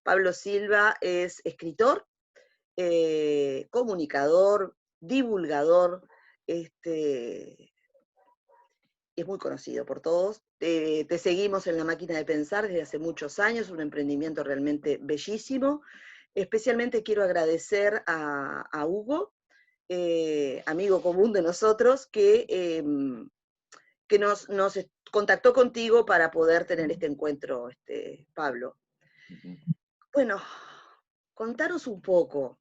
Pablo Silva es escritor, comunicador, divulgador, es muy conocido por todos. Te seguimos en La Máquina de Pensar desde hace muchos años, un emprendimiento realmente bellísimo. Especialmente quiero agradecer a Hugo, amigo común de nosotros, que nos contactó contigo para poder tener este encuentro, Pablo. Bueno, contaros un poco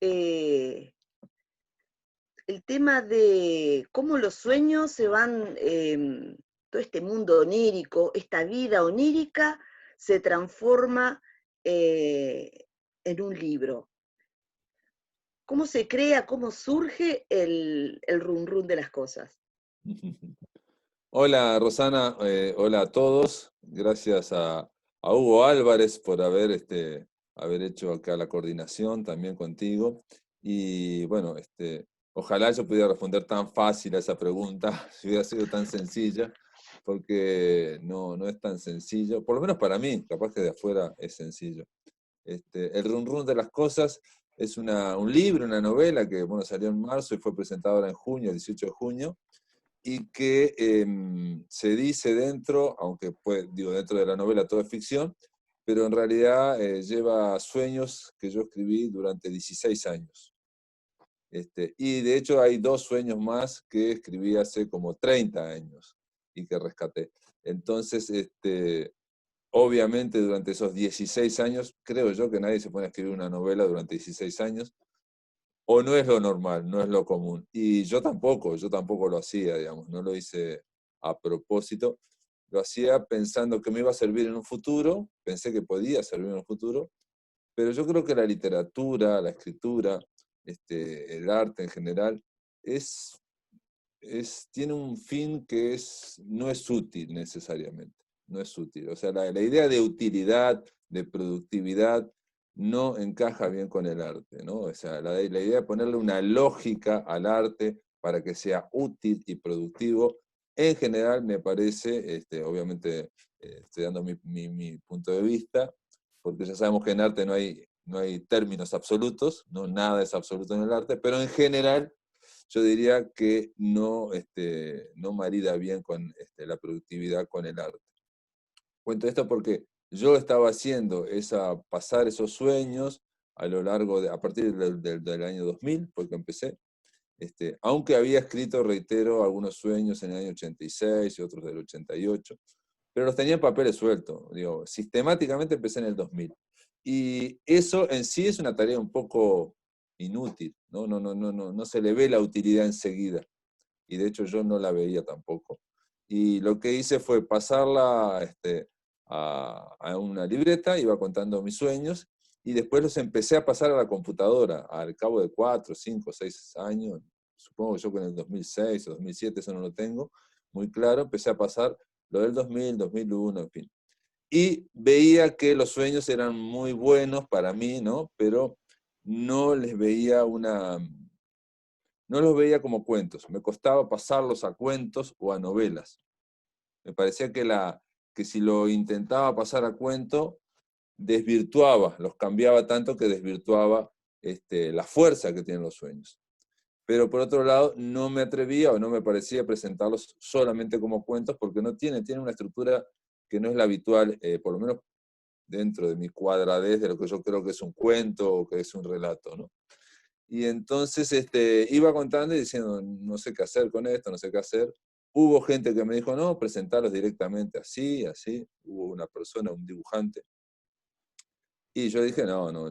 el tema de cómo los sueños se van, todo este mundo onírico, esta vida onírica, se transforma eh, en un libro. ¿Cómo se crea, cómo surge el run run de las cosas? Hola Rosana, hola a todos. Gracias a Hugo Álvarez por haber hecho acá la coordinación también contigo. Y bueno, ojalá yo pudiera responder tan fácil a esa pregunta, si hubiera sido tan sencilla, porque no es tan sencillo, por lo menos para mí, capaz que de afuera es sencillo. El Run Run de las Cosas es un libro, una novela que bueno, salió en marzo y fue presentado ahora en junio, el 18 de junio, y que se dice dentro, aunque digo dentro de la novela todo es ficción, pero en realidad lleva sueños que yo escribí durante 16 años. Y de hecho hay dos sueños más que escribí hace como 30 años y que rescaté. Entonces, obviamente durante esos 16 años, creo yo que nadie se pone a escribir una novela durante 16 años, o no es lo normal, no es lo común. Y yo tampoco lo hacía, digamos, no lo hice a propósito, lo hacía pensando que me iba a servir en un futuro, pensé que podía servir en un futuro, pero yo creo que la literatura, la escritura, el arte en general, es, tiene un fin que no es útil necesariamente, no es útil. O sea, la idea de utilidad, de productividad, no encaja bien con el arte, ¿no? O sea, la idea de ponerle una lógica al arte para que sea útil y productivo, en general me parece, obviamente estoy dando mi punto de vista, porque ya sabemos que en arte no hay términos absolutos, no nada es absoluto en el arte, pero en general yo diría que no marida bien con la productividad con el arte. Cuento esto porque yo estaba haciendo pasar esos sueños a partir del año 2000, porque empecé, aunque había escrito, reitero, algunos sueños en el año 86 y otros del 88, pero los tenía en papeles sueltos. Digo, sistemáticamente empecé en el 2000. Y eso en sí es una tarea un poco inútil, ¿no? No se le ve la utilidad enseguida. Y de hecho yo no la veía tampoco. Y lo que hice fue pasarla a una libreta, iba contando mis sueños, y después los empecé a pasar a la computadora, al cabo de 4, 5, 6 años, supongo que yo con el 2006 o 2007, eso no lo tengo muy claro, empecé a pasar lo del 2000, 2001, en fin. Y veía que los sueños eran muy buenos para mí, ¿no? Pero no les veía no los veía como cuentos, me costaba pasarlos a cuentos o a novelas. Me parecía que si lo intentaba pasar a cuento, desvirtuaba, los cambiaba tanto que desvirtuaba la fuerza que tienen los sueños. Pero por otro lado, no me atrevía o no me parecía presentarlos solamente como cuentos porque tiene una estructura que no es la habitual, por lo menos dentro de mi cuadradez de lo que yo creo que es un cuento o que es un relato, ¿no? Y entonces iba contando y diciendo, no sé qué hacer con esto, no sé qué hacer. Hubo gente que me dijo, no, presentarlos directamente así, así. Hubo una persona, un dibujante. Y yo dije, yo no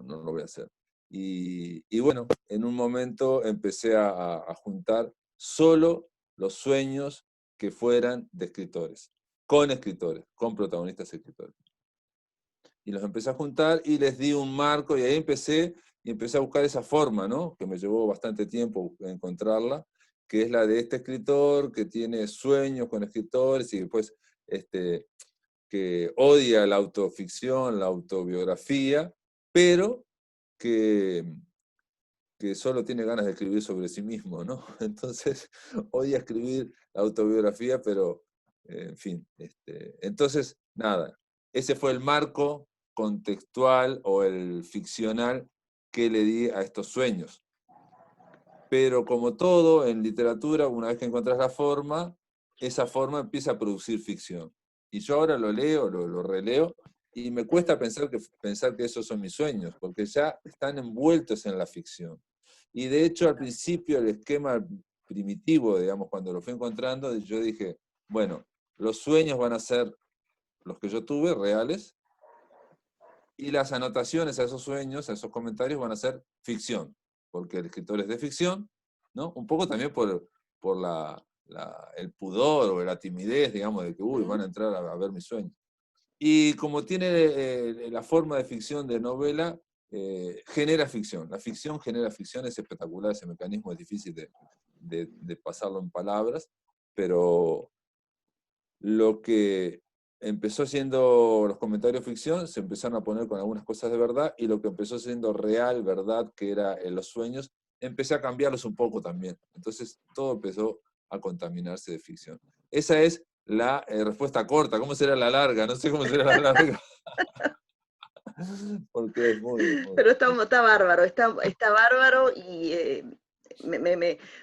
lo voy a hacer. Y bueno, en un momento empecé a juntar solo los sueños que fueran de escritores, con protagonistas escritores. Y los empecé a juntar y les di un marco y ahí empecé a buscar esa forma, ¿no? Que me llevó bastante tiempo encontrarla, que es la de este escritor que tiene sueños con escritores y después que odia la autoficción, la autobiografía, pero que, que solo tiene ganas de escribir sobre sí mismo, ¿no? Entonces, odia escribir la autobiografía, pero, en fin. Entonces, nada, ese fue el marco contextual o el ficcional que le di a estos sueños. Pero como todo en literatura, una vez que encuentras la forma, esa forma empieza a producir ficción. Y yo ahora lo leo, lo releo, y me cuesta pensar que esos son mis sueños, porque ya están envueltos en la ficción. Y de hecho, al principio, el esquema primitivo, digamos, cuando lo fui encontrando, yo dije, bueno, los sueños van a ser los que yo tuve, reales, y las anotaciones a esos sueños, a esos comentarios, van a ser ficción, porque el escritor es de ficción, ¿no? Un poco también por el pudor o la timidez, digamos, de que, uy, van a entrar a ver mis sueños. Y como tiene la forma de ficción de novela, genera ficción. La ficción genera ficción, es espectacular ese mecanismo, es difícil de pasarlo en palabras, pero lo que empezó siendo los comentarios ficción, se empezaron a poner con algunas cosas de verdad, y lo que empezó siendo real, verdad, que era en los sueños, empecé a cambiarlos un poco también. Entonces todo empezó a contaminarse de ficción. Esa es la respuesta corta. ¿Cómo será la larga? No sé cómo será la larga. Porque es muy... Pero está bárbaro, está bárbaro y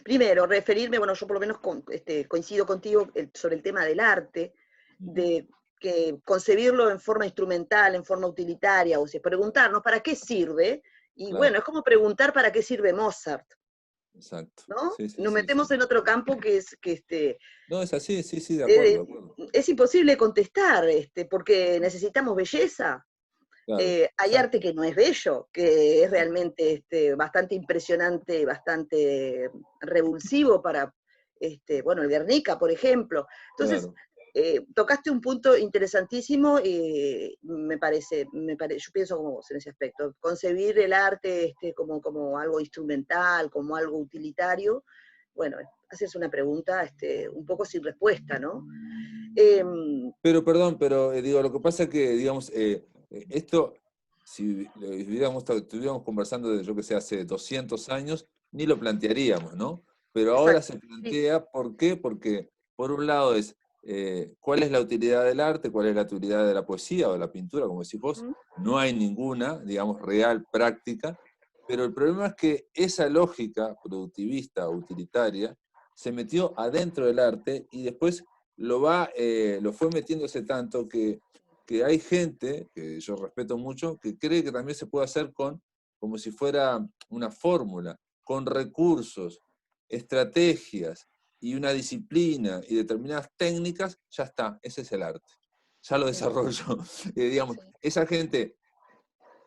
primero, referirme, bueno, yo por lo menos coincido contigo sobre el tema del arte, de que concebirlo en forma instrumental, en forma utilitaria, o sea, preguntarnos para qué sirve, y Claro. bueno, es como preguntar para qué sirve Mozart, Exacto. ¿no? Sí, sí, Nos sí, metemos sí. en otro campo que es No, es así, sí, sí, de acuerdo, de acuerdo. es imposible contestar, porque necesitamos belleza. Claro, Hay arte exacto. que no es bello, que es realmente bastante impresionante, bastante revulsivo para, bueno, el Guernica, por ejemplo. Entonces, Claro. tocaste un punto interesantísimo, yo pienso como vos en ese aspecto, concebir el arte como algo instrumental, como algo utilitario, bueno, haces una pregunta un poco sin respuesta, ¿no? Pero, perdón, pero digo, lo que pasa es que, digamos, esto, si estuviéramos conversando de, yo que sé, hace 200 años, ni lo plantearíamos, ¿no? Pero ahora Exacto, se sí. plantea, ¿por qué? Porque, por un lado, es cuál es la utilidad del arte, cuál es la utilidad de la poesía o de la pintura, como decís vos. ¿Mm? No hay ninguna, digamos, real, práctica, pero el problema es que esa lógica productivista, utilitaria, se metió adentro del arte y después lo fue metiéndose tanto que hay gente, que yo respeto mucho, que cree que también se puede hacer como si fuera una fórmula, con recursos, estrategias y una disciplina y determinadas técnicas, ya está, ese es el arte. Ya lo Sí, desarrollo. Digamos, sí. esa gente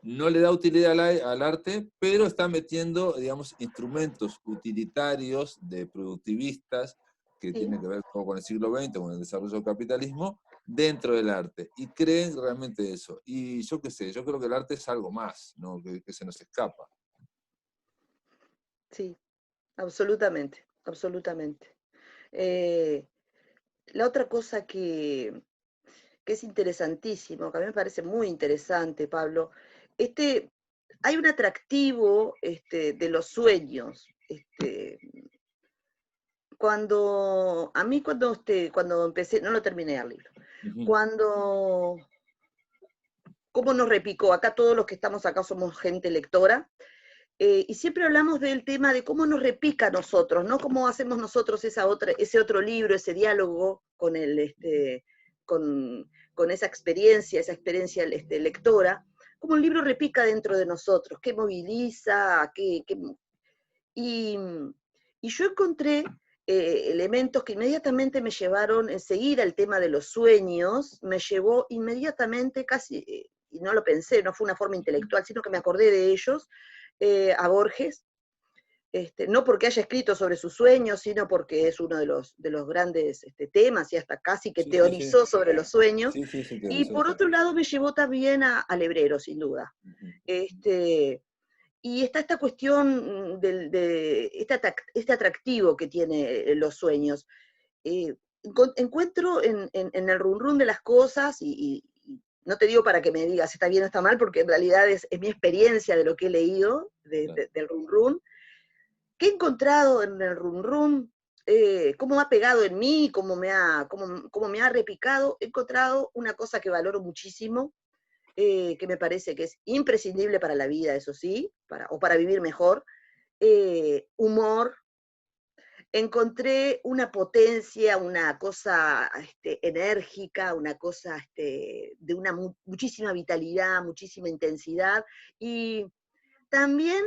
no le da utilidad al arte, pero está metiendo, digamos, instrumentos utilitarios de productivistas, que Sí, tienen que ver todo con el siglo XX, con el desarrollo del capitalismo, dentro del arte. Y creen realmente eso. Y yo qué sé, yo creo que el arte es algo más, ¿no? Que se nos escapa. sí, absolutamente, absolutamente. Eh, la otra cosa que es interesantísimo, que a mí me parece muy interesante, Pablo, este, hay un atractivo de los sueños. Cuando empecé, no lo terminé el libro, Ujú. cuando, cómo nos repicó, acá todos los que estamos acá somos gente lectora, y siempre hablamos del tema de cómo nos repica a nosotros, ¿no? Cómo hacemos nosotros ese otro libro, ese diálogo con esa experiencia lectora, cómo el libro repica dentro de nosotros, qué moviliza, y, y yo encontré elementos que inmediatamente me llevaron enseguida el tema de los sueños, me llevó inmediatamente casi, y no lo pensé, no fue una forma intelectual, sino que me acordé de ellos, a Borges, no porque haya escrito sobre sus sueños, sino porque es uno de los grandes temas y hasta casi que Sí, sí, sí. teorizó sobre los sueños. Sí, sí, sí, Y teorizó, por sí. otro lado me llevó también al Hebrero, sin duda. Ujú. Y está esta cuestión este atractivo que tiene los sueños. Encuentro en el run run de las cosas, y no te digo para que me digas si está bien o está mal, porque en realidad es mi experiencia de lo que he leído Claro. del run run, que he encontrado en el run run cómo ha pegado en mí, cómo me ha repicado, he encontrado una cosa que valoro muchísimo, que me parece que es imprescindible para la vida, eso sí, o para vivir mejor, humor. Encontré una potencia, una cosa enérgica, una cosa de una muchísima vitalidad, muchísima intensidad, y también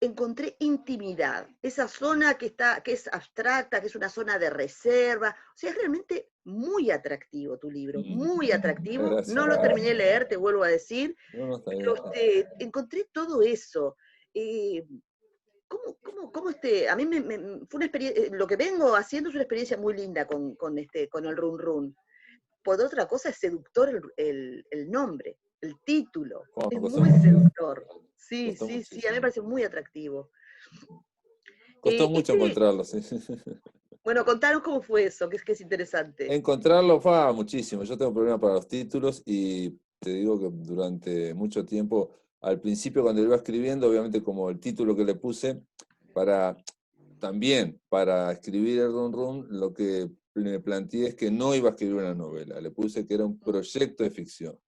encontré intimidad, esa zona que es abstracta, que es una zona de reserva, o sea, es realmente muy atractivo tu libro, muy atractivo. Gracias. No lo terminé de leer, te vuelvo a decir, No, no, está bien. pero encontré todo eso. Eh, a mí fue una experiencia, lo que vengo haciendo es una experiencia muy linda con el Run Run. Por otra cosa es seductor el nombre, el título, Oh, es me costó muy mucho. seductor. Sí, Costó sí, sí, a mí me muchísimo. parece muy atractivo. Costó mucho encontrarlo, sí. Bueno, contanos cómo fue eso, que es interesante. Encontrarlo fue muchísimo. Yo tengo problemas para los títulos y te digo que durante mucho tiempo, al principio cuando lo iba escribiendo, obviamente como el título que le puse, también para escribir el Run Run, lo que me planteé es que no iba a escribir una novela. Le puse que era un proyecto de ficción.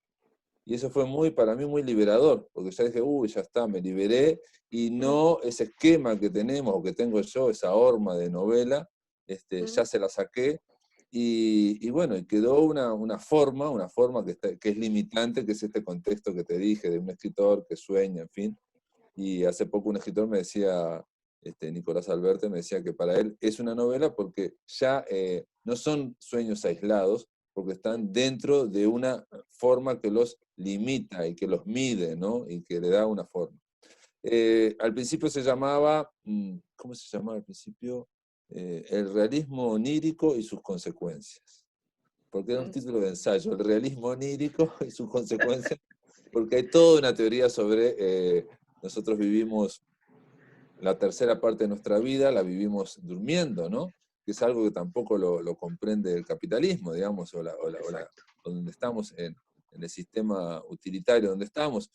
Y eso fue para mí muy liberador, porque ya dije, uy, ya está, me liberé, y no ese esquema que tenemos, o que tengo yo, esa horma de novela, ya se la saqué, y bueno, y quedó una forma que es limitante, que es este contexto que te dije, de un escritor que sueña, en fin. Y hace poco un escritor me decía, Nicolás Alberte, me decía que para él es una novela porque ya no son sueños aislados, porque están dentro de una forma que los limita y que los mide, ¿no? Y que le da una forma. Al principio se llamaba, ¿cómo se llamaba al principio? El realismo onírico y sus consecuencias. Porque era un título de ensayo, el realismo onírico y sus consecuencias, porque hay toda una teoría sobre, nosotros vivimos la tercera parte de nuestra vida, la vivimos durmiendo, ¿no? Que es algo que tampoco lo comprende el capitalismo, digamos, Exacto. donde estamos en el sistema utilitario donde estamos.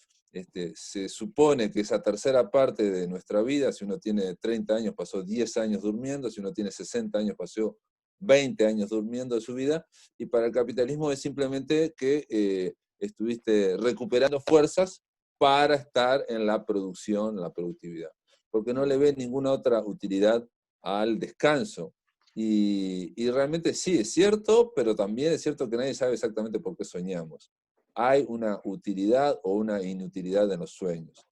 Se supone que esa tercera parte de nuestra vida, si uno tiene 30 años, pasó 10 años durmiendo, si uno tiene 60 años, pasó 20 años durmiendo de su vida, y para el capitalismo es simplemente que estuviste recuperando fuerzas para estar en la producción, la productividad, porque no le ve ninguna otra utilidad al descanso. Y realmente sí, es cierto, pero también es cierto que nadie sabe exactamente por qué soñamos. Hay una utilidad o una inutilidad en los sueños.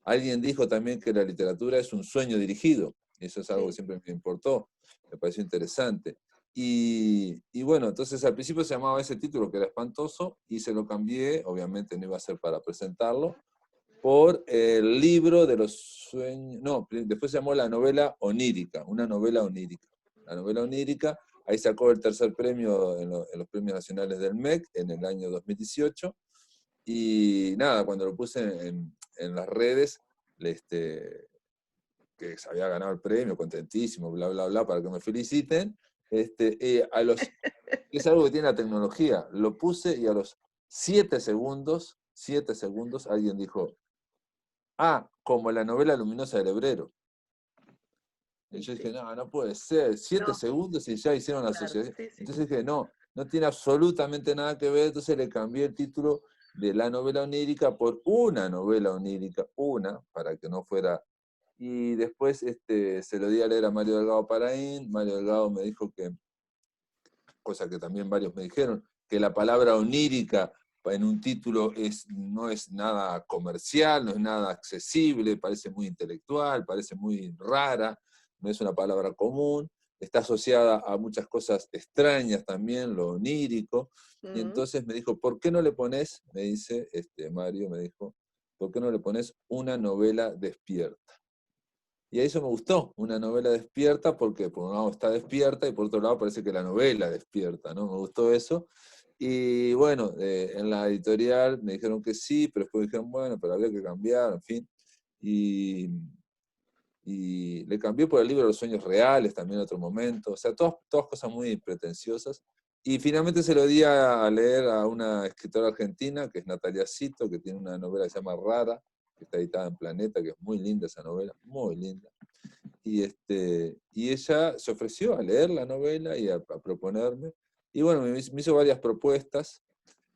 Alguien dijo también que la literatura es un sueño dirigido. Eso es algo que Sí. siempre me importó, me pareció interesante. Y bueno, entonces al principio se llamaba ese título que era espantoso y se lo cambié, obviamente no iba a ser para presentarlo, por el libro de los sueños, no, después se llamó la novela onírica, una novela onírica. La novela onírica, ahí sacó el tercer premio en los premios nacionales del MEC en el año 2018, y nada, cuando lo puse en las redes, que se había ganado el premio, contentísimo, bla, bla, bla, para que me feliciten, es algo que tiene la tecnología, lo puse y a los 7 segundos, alguien dijo, como la novela luminosa del Hebrero. Y yo dije, ¿Viste? no, no puede ser, 7 segundos y ya hicieron la Claro, asociación. sí, sí. Entonces dije, no, no tiene absolutamente nada que ver, entonces le cambié el título de la novela onírica por una novela onírica, para que no fuera. Y después se lo di a leer a Mario Delgado Paraín. Mario Delgado me dijo que, cosa que también varios me dijeron, que la palabra onírica en un título no es nada comercial, no es nada accesible, parece muy intelectual, parece muy rara, no es una palabra común, está asociada a muchas cosas extrañas también, lo onírico, y entonces me dijo, ¿por qué no le pones, me dice, Mario me dijo, ¿por qué no le pones una novela despierta? Y a eso me gustó, una novela despierta, porque por un lado está despierta y por otro lado parece que la novela despierta, ¿no? Me gustó eso. Y bueno, en la editorial me dijeron que sí, pero después dijeron, bueno, pero habría que cambiar, en fin. Y, y le cambié por el libro de los sueños reales también en otro momento. O sea, todas cosas muy pretenciosas. Y finalmente se lo di a leer a una escritora argentina, que es Natalia Cito, que tiene una novela que se llama Rara, que está editada en Planeta, que es muy linda esa novela, muy linda. y ella se ofreció a leer la novela y a proponerme. Y bueno, me hizo varias propuestas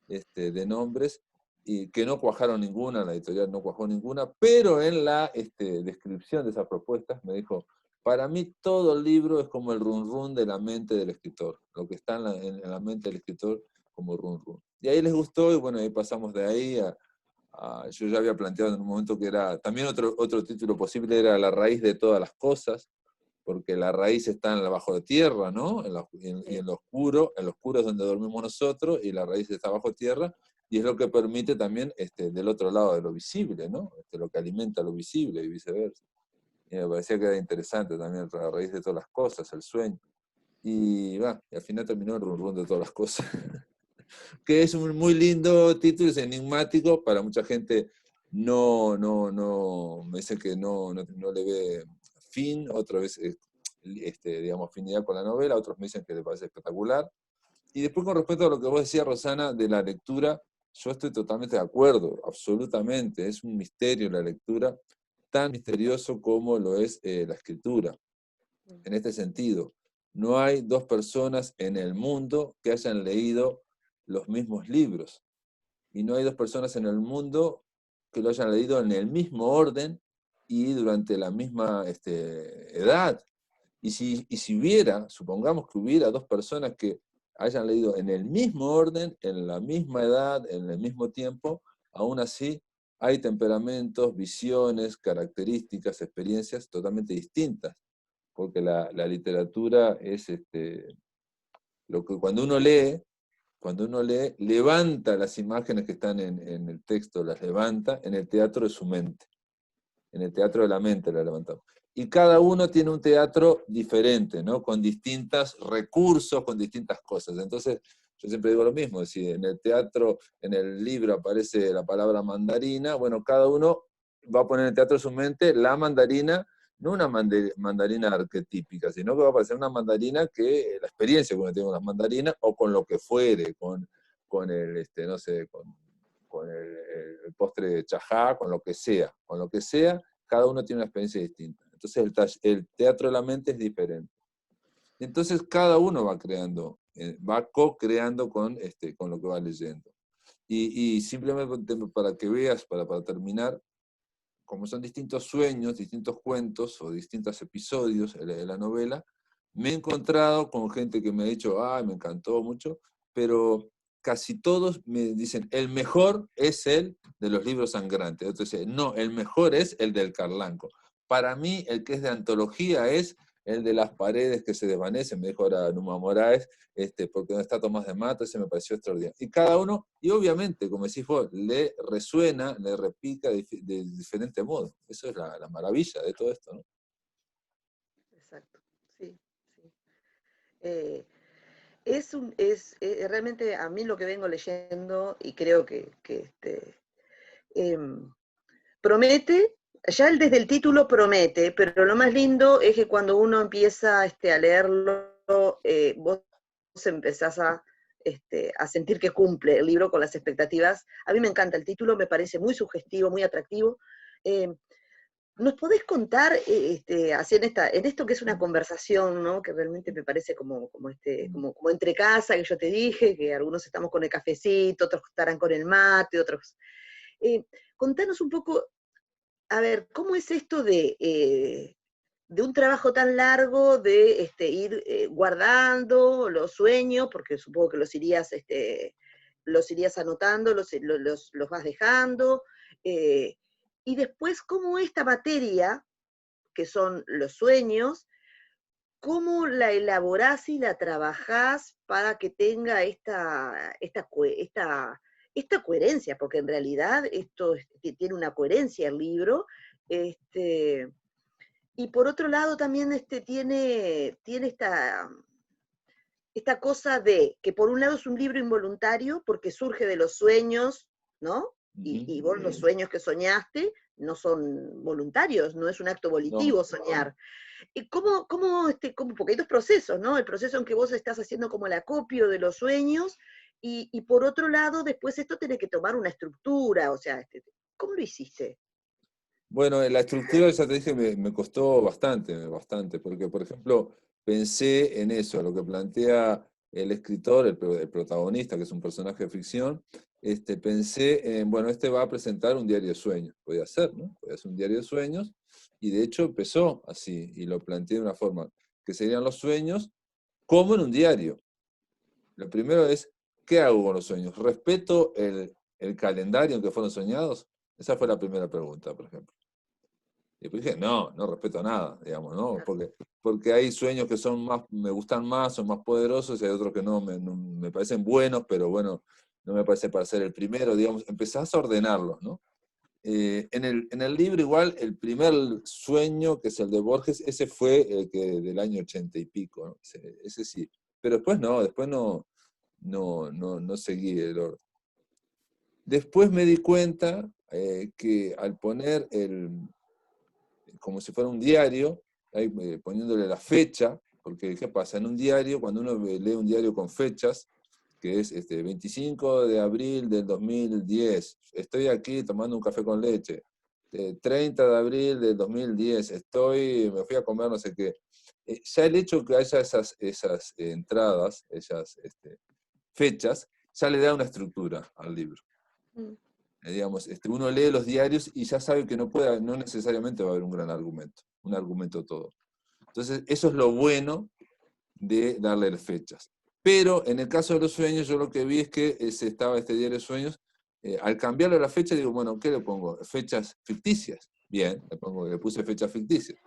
de nombres, y que no cuajaron ninguna, la editorial no cuajó ninguna, pero en la descripción de esas propuestas me dijo: para mí todo el libro es como el run run de la mente del escritor, lo que está en la mente del escritor como run run. Y ahí les gustó, y bueno, ahí pasamos de ahí yo ya había planteado en un momento que era, también otro título posible era La raíz de todas las cosas, porque la raíz está en la bajo de tierra, ¿no? Y en lo oscuro es donde dormimos nosotros, y la raíz está bajo tierra, y es lo que permite también del otro lado de lo visible, ¿no? Lo que alimenta lo visible y viceversa. Y me parecía que era interesante también la raíz de todas las cosas, el sueño. Y, y al final terminó el run run de todas las cosas. Que es un muy lindo título, es enigmático, para mucha gente me dice que no le ve fin, otra vez, digamos, afinidad con la novela, otros me dicen que le parece espectacular. Y después, con respecto a lo que vos decías, Rosana, de la lectura, yo estoy totalmente de acuerdo, absolutamente, es un misterio la lectura, tan misterioso como lo es la escritura. En este sentido, no hay dos personas en el mundo que hayan leído los mismos libros, y no hay dos personas en el mundo que lo hayan leído en el mismo orden y durante la misma edad. Y si hubiera, supongamos que hubiera dos personas que hayan leído en el mismo orden, en la misma edad, en el mismo tiempo, aún así hay temperamentos, visiones, características, experiencias totalmente distintas, porque la literatura es lo que cuando uno lee, levanta las imágenes que están en el texto, las levanta en el teatro de su mente, en el teatro de la mente la levantamos. Y cada uno tiene un teatro diferente, ¿no? Con distintos recursos, con distintas cosas. Entonces, yo siempre digo lo mismo, si en el teatro, en el libro aparece la palabra mandarina, bueno, cada uno va a poner en el teatro de su mente la mandarina, no una mandarina arquetípica, sino que va a aparecer una mandarina que, la experiencia que uno tiene con las mandarinas, o con lo que fuere, con el, no sé, con el postre de chajá, con lo que sea, cada uno tiene una experiencia distinta. Entonces el teatro de la mente es diferente. Entonces cada uno va creando, va co-creando con lo que va leyendo. Y simplemente para que veas, para terminar, como son distintos sueños, distintos cuentos o distintos episodios de la novela, me he encontrado con gente que me ha dicho: ah, me encantó mucho, pero casi todos me dicen, el mejor es el de los libros sangrantes. Entonces, no, el mejor es el del Carlanco. Para mí, el que es de antología es el de las paredes que se desvanecen, me dijo ahora Numa Moraes, porque no está Tomás de Mato, ese me pareció extraordinario. Y cada uno, y obviamente, como decís vos, le resuena, le repica de diferente modo. Eso es la maravilla de todo esto, ¿no? Exacto, sí, sí. Realmente a mí lo que vengo leyendo, y creo que em, promete, ya desde el título promete, pero lo más lindo es que cuando uno empieza a leerlo, vos empezás a sentir que cumple el libro con las expectativas. A mí me encanta el título, me parece muy sugestivo, muy atractivo. ¿Nos podés contar, así en esto que es una conversación, ¿no? Que realmente me parece como entre casa, que yo te dije, que algunos estamos con el cafecito, otros estarán con el mate, otros. Eh, Contanos un poco, a ver, ¿cómo es esto de un trabajo tan largo, de ir guardando los sueños, porque supongo que los irías anotando, los vas dejando, y después cómo esta materia, que son los sueños, cómo la elaborás y la trabajás para que tenga esta coherencia, porque en realidad esto tiene una coherencia el libro, y por otro lado también tiene esta cosa de que por un lado es un libro involuntario porque surge de los sueños, ¿no? Y vos los sueños que soñaste no son voluntarios, no es un acto volitivo No. soñar. ¿Y porque hay dos procesos, ¿no? El proceso en que vos estás haciendo como el acopio de los sueños, y por otro lado, después esto tiene que tomar una estructura, o sea, ¿cómo lo hiciste? Bueno, la estructura, ya te dije, me costó bastante, porque, por ejemplo, pensé en eso, lo que plantea el escritor, el protagonista, que es un personaje de ficción, pensé en, bueno, va a presentar un diario de sueños, podía ser, ¿no? Podía ser un diario de sueños, y de hecho empezó así, y lo planteé de una forma, que serían los sueños como en un diario. Lo primero es, ¿qué hago con los sueños? ¿Respeto el calendario en que fueron soñados? Esa fue la primera pregunta, por ejemplo. Y después dije, no, no respeto nada, digamos, ¿no? Porque hay sueños que son más, me gustan más, son más poderosos, y hay otros que no me parecen buenos, pero bueno, no me parece para ser el primero, digamos, empezás a ordenarlos, ¿no? En el libro igual, el primer sueño, que es el de Borges, ese fue el que del año 80 y pico, ¿no? Ese sí. Pero después no seguí el orden. Después me di cuenta que al poner como si fuera un diario, ahí, poniéndole la fecha, porque ¿qué pasa? En un diario, cuando uno lee un diario con fechas, que es 25 de abril del 2010, estoy aquí tomando un café con leche, 30 de abril del 2010, me fui a comer no sé qué. Ya el hecho que haya esas entradas, esas fechas, ya le da una estructura al libro. Mm. Digamos, uno lee los diarios y ya sabe que no necesariamente va a haber un gran argumento, un argumento todo. Entonces, eso es lo bueno de darle las fechas. Pero en el caso de los sueños, yo lo que vi es que estaba este diario de sueños, al cambiarle la fecha, digo, bueno, ¿qué le pongo? Fechas ficticias. Bien, le puse fechas ficticias.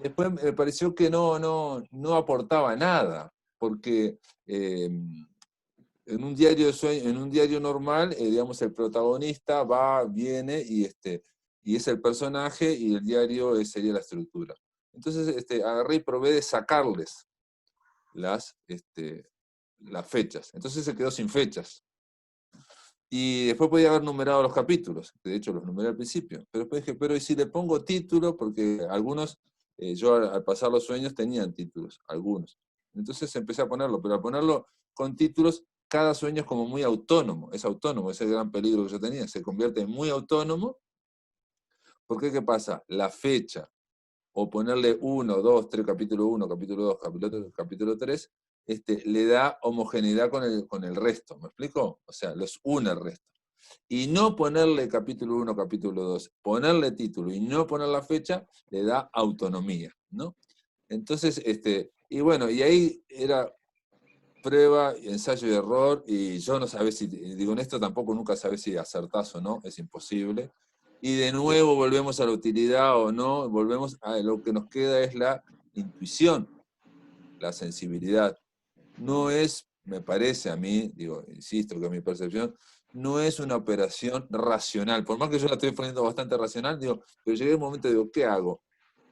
Después me pareció que no aportaba nada, porque en un diario de sueño, en un diario normal, digamos, el protagonista va, viene y es el personaje y el diario sería la estructura. Entonces agarré y probé de sacarles las fechas. Entonces se quedó sin fechas. Y después podía haber numerado los capítulos, de hecho los numeré al principio. Pero después dije, pero ¿y si le pongo título? Porque algunos, yo al pasar los sueños tenían títulos, algunos. Entonces empecé a ponerlo, pero al ponerlo con títulos, cada sueño es como muy autónomo, es autónomo, ese es el gran peligro que yo tenía, se convierte en muy autónomo, porque ¿qué pasa? La fecha, o ponerle 1, 2, 3, capítulo 1, capítulo 2, capítulo 3, le da homogeneidad con el resto, ¿me explico? O sea, los une el resto. Y no ponerle capítulo 1, capítulo 2, ponerle título y no poner la fecha, le da autonomía, ¿no? Entonces, y bueno, y ahí era prueba, ensayo y error, y yo no sabía si, digo, en esto tampoco nunca sabes si acertás o no, es imposible. Y de nuevo volvemos a la utilidad o no, volvemos a lo que nos queda es la intuición, la sensibilidad. No es, me parece a mí, digo, insisto que a mi percepción, no es una operación racional. Por más que yo la estoy poniendo bastante racional, digo, pero llegué a un momento y digo, ¿qué hago?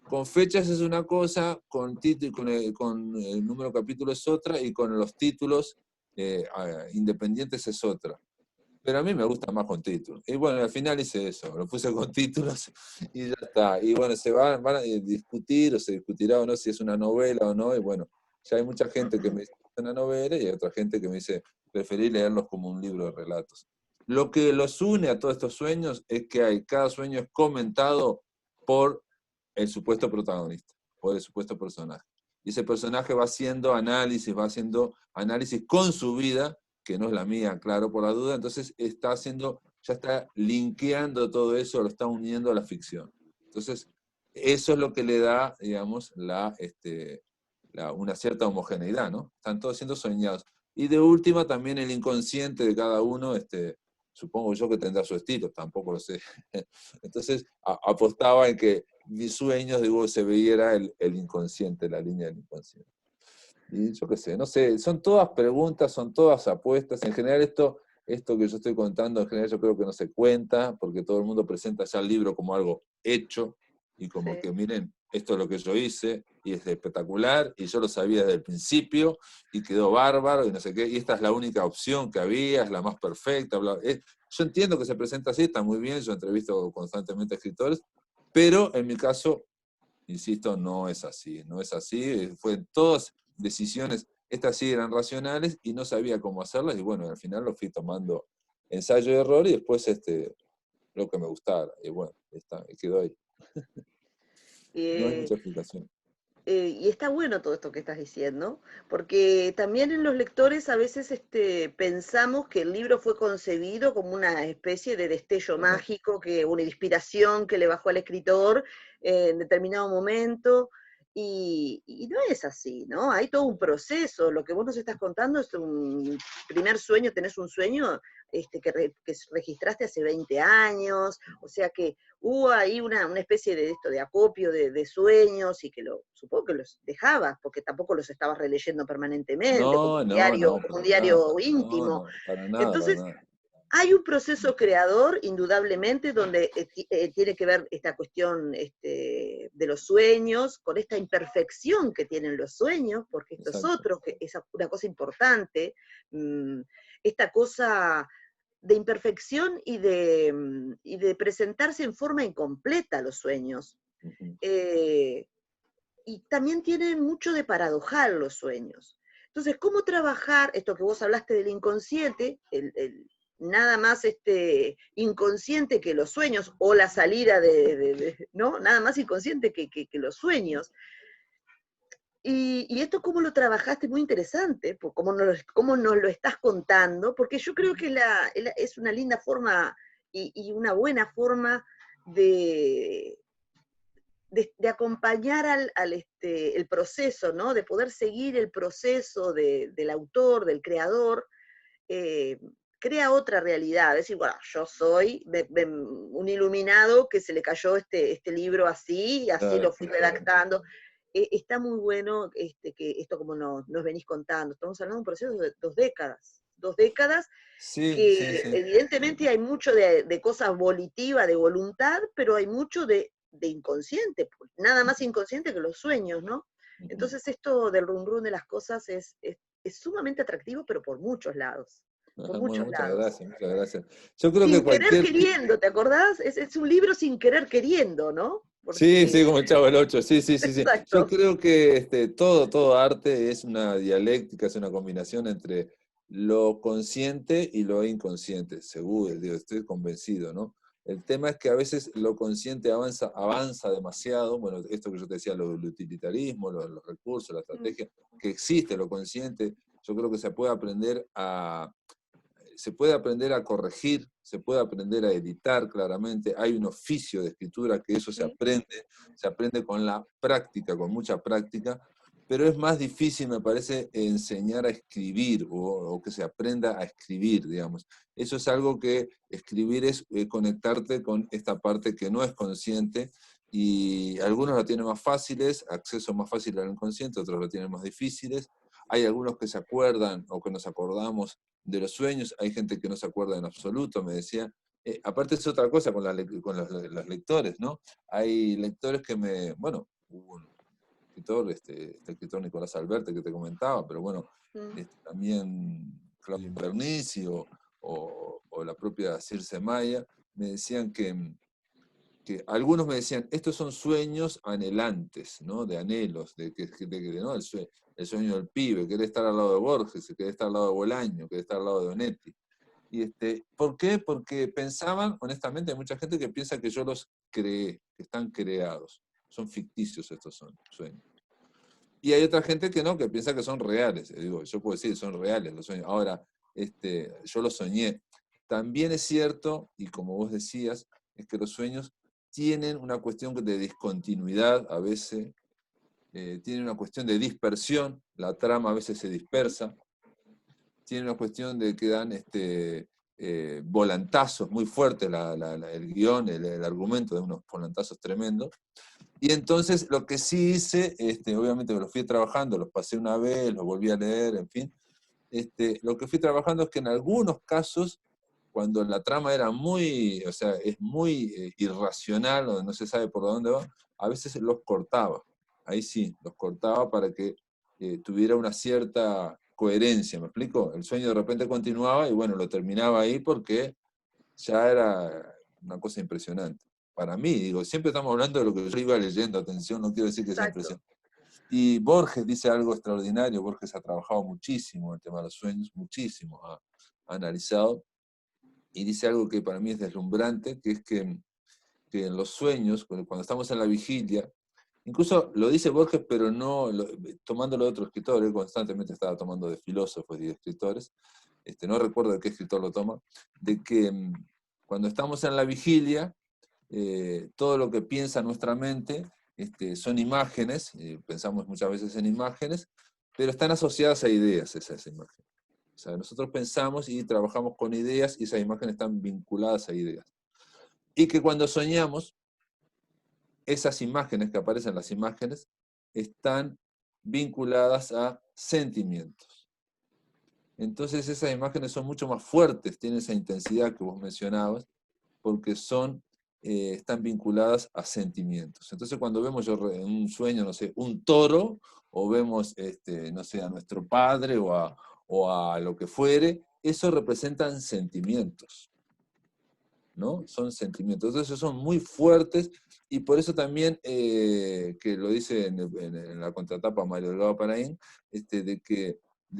Con fechas es una cosa, con el número de capítulos es otra, y con los títulos independientes es otra. Pero a mí me gusta más con títulos. Y bueno, al final hice eso, lo puse con títulos y ya está. Y bueno, van a discutir, o se discutirá o no si es una novela o no, y bueno, ya hay mucha gente que me dice que es una novela y hay otra gente que me dice, preferí leerlos como un libro de relatos. Lo que los une a todos estos sueños es que cada sueño es comentado por el supuesto protagonista, por el supuesto personaje. Y ese personaje va haciendo análisis con su vida, que no es la mía, claro, por la duda, entonces ya está linkeando todo eso, lo está uniendo a la ficción. Entonces, eso es lo que le da, digamos, una cierta homogeneidad, ¿no? Están todos siendo soñados. Y de última, también el inconsciente de cada uno, supongo yo que tendrá su estilo, tampoco lo sé. Entonces, apostaba en que mis sueños, digo, se veía el inconsciente, la línea del inconsciente. Y yo qué sé, no sé, son todas preguntas, son todas apuestas. En general esto que yo estoy contando, en general yo creo que no se cuenta, porque todo el mundo presenta ya el libro como algo hecho, y como Sí. que miren, esto es lo que yo hice, y es espectacular, y yo lo sabía desde el principio, y quedó bárbaro, y no sé qué, y esta es la única opción que había, es la más perfecta, yo entiendo que se presenta así, está muy bien, yo entrevisto constantemente a escritores, pero en mi caso, insisto, no es así, no es así, fue todas decisiones, estas sí eran racionales y no sabía cómo hacerlas, y bueno, al final lo fui tomando ensayo y error, y después lo que me gustara. Y bueno, está, y quedó ahí. No hay Eh, mucha explicación. y está bueno todo esto que estás diciendo, porque también en los lectores a veces pensamos que el libro fue concebido como una especie de destello No, mágico, una inspiración que le bajó al escritor en determinado momento, y no es así, ¿no? Hay todo un proceso. Lo que vos nos estás contando es un primer sueño, tenés un sueño que registraste hace 20 años, o sea que hubo ahí una especie de esto, de acopio de sueños, y que supongo que los dejabas, porque tampoco los estabas releyendo permanentemente, no, no, no, como un para nada. diario No, íntimo. no, para nada, para Entonces, nada. hay un proceso creador, indudablemente, donde tiene que ver esta cuestión de los sueños, con esta imperfección que tienen los sueños, porque esto es Exacto. otro, que es una cosa importante, mmm, esta cosa de imperfección y de presentarse en forma incompleta los sueños. Ujú. Eh, y también tienen mucho de paradojal los sueños. Entonces, ¿cómo trabajar esto que vos hablaste del inconsciente, nada más inconsciente que los sueños, o la salida ¿no? Nada más inconsciente que los sueños. Y esto cómo lo trabajaste, muy interesante, cómo nos lo estás contando, porque yo creo que es una linda forma y una buena forma de, de acompañar el proceso, ¿no? De poder seguir el proceso del autor, del creador, eh, crea otra realidad. Es decir, bueno, yo soy un iluminado que se le cayó este libro así, y así lo Claro. fui redactando. Está muy bueno que esto como nos venís contando. Estamos hablando de un proceso de 2 décadas. 2 décadas Sí, sí, que sí. evidentemente hay mucho de cosas volitivas, de voluntad, pero hay mucho de inconsciente, nada más inconsciente que los sueños, ¿no? Ujú. Entonces esto del run run de las cosas es sumamente atractivo, pero por muchos lados, por Ajá, bueno, muchos muchas lados. gracias, muchas gracias. Yo creo que Sin querer cualquier tipo. queriendo, ¿te acordás? Es un libro sin querer queriendo, ¿no? Sí, Porque, sí, como el Chavo el Ocho, sí, sí, sí, sí. Yo exacto. creo que todo arte es una dialéctica, es una combinación entre lo consciente y lo inconsciente, seguro, digo, estoy convencido, ¿no? El tema es que a veces lo consciente avanza demasiado, bueno, esto que yo te decía, lo del utilitarismo, los recursos, la estrategia, que existe lo consciente, yo creo que se puede aprender a corregir, se puede aprender a editar claramente, hay un oficio de escritura que eso Sí, se aprende con la práctica, con mucha práctica, pero es más difícil, me parece, enseñar a escribir o que se aprenda a escribir, digamos. Eso es algo que escribir es conectarte con esta parte que no es consciente y algunos la tienen más fáciles, acceso más fácil al inconsciente, otros la tienen más difíciles. Hay algunos que se acuerdan o que nos acordamos de los sueños, hay gente que no se acuerda en absoluto, me decía. Aparte es otra cosa con los lectores, ¿no? Hay lectores bueno, hubo un escritor, este escritor Nicolás Alberti que te comentaba, pero bueno, mm, también Claudio Invernizzi o la propia Circe Maya, me decían que algunos me decían, estos son sueños anhelantes, ¿no? De anhelos, ¿no? El sueño del pibe, querer estar al lado de Borges, querer estar al lado de Bolaño, querer estar al lado de Onetti. ¿Por qué? Porque pensaban, honestamente, hay mucha gente que piensa que yo los creé, que están creados. Son ficticios estos sueños. Y hay otra gente que no, que piensa que son reales. Digo, yo puedo decir, son reales los sueños. Ahora, yo los soñé. También es cierto, y como vos decías, es que los sueños tienen una cuestión de discontinuidad a veces, tienen una cuestión de dispersión, la trama a veces se mm, dispersa, tiene una cuestión de que dan volantazos muy fuertes, el guión, el argumento de unos volantazos tremendos. Y entonces lo que sí hice, obviamente los fui trabajando, los pasé una vez, los volví a leer, en fin. Lo que fui trabajando es que en algunos casos, cuando la trama era muy, o sea, es muy irracional, o no se sabe por dónde va, a veces los cortaba. Ahí sí, los cortaba para que tuviera una cierta coherencia, ¿me explico? El sueño de repente continuaba y bueno, lo terminaba ahí porque ya era una cosa impresionante. Para mí, digo, siempre estamos hablando de lo que yo iba leyendo, atención, no quiero decir que sea exacto. impresionante. Y Borges dice algo extraordinario, Borges ha trabajado muchísimo en el tema de los sueños, muchísimo, ha analizado, y dice algo que para mí es deslumbrante, que es que en los sueños, cuando estamos en la vigilia, incluso lo dice Borges, pero no tomándolo de otro escritor, él constantemente estaba tomando de filósofos y de escritores, no recuerdo de qué escritor lo toma, de que cuando estamos en la vigilia, todo lo que piensa nuestra mente son imágenes, pensamos muchas veces en imágenes, pero están asociadas a ideas esas imágenes. O sea, nosotros pensamos y trabajamos con ideas y esas imágenes están vinculadas a ideas. Y que cuando soñamos, esas imágenes que aparecen, las imágenes, están vinculadas a sentimientos. Entonces esas imágenes son mucho más fuertes, tienen esa intensidad que vos mencionabas, porque están vinculadas a sentimientos. Entonces cuando vemos yo en un sueño, no sé, un toro, o vemos, no sé, a nuestro padre o a lo que fuere, eso representan sentimientos, ¿no? Son sentimientos. Entonces son muy fuertes y por eso también, que lo dice en la contratapa Mario Delgado Paraín, de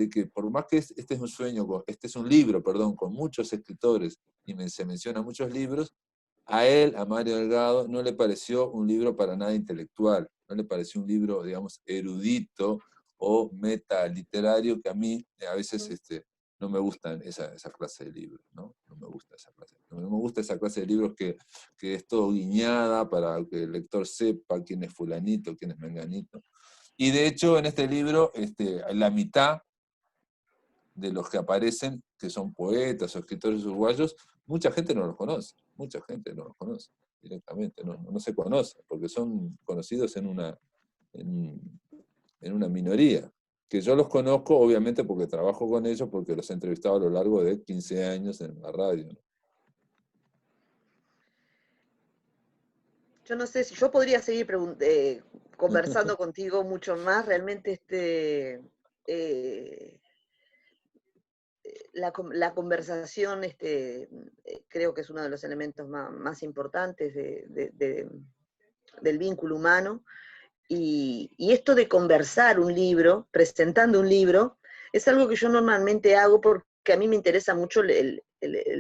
que por más que este es un sueño, este es un libro, perdón, con muchos escritores y se mencionan muchos libros, a él, a Mario Delgado, no le pareció un libro para nada intelectual, no le pareció un libro, digamos, erudito o metaliterario, que a mí a veces no me gustan esa clase de libros, ¿no? No me gusta esa clase. No me gusta esa clase de libros que es todo guiñada para que el lector sepa quién es fulanito, quién es menganito. Y de hecho, en este libro, la mitad de los que aparecen, que son poetas o escritores uruguayos, mucha gente no los conoce, mucha gente no los conoce directamente, no se conocen, porque son conocidos en una minoría. Que yo los conozco, obviamente, porque trabajo con ellos, porque los he entrevistado a lo largo de 15 años en la radio, ¿no? Yo no sé si yo podría seguir conversando contigo mucho más. Realmente eh, la conversación creo que es uno de los elementos más importantes del vínculo humano. Y esto de conversar un libro, presentando un libro, es algo que yo normalmente hago porque a mí me interesa mucho el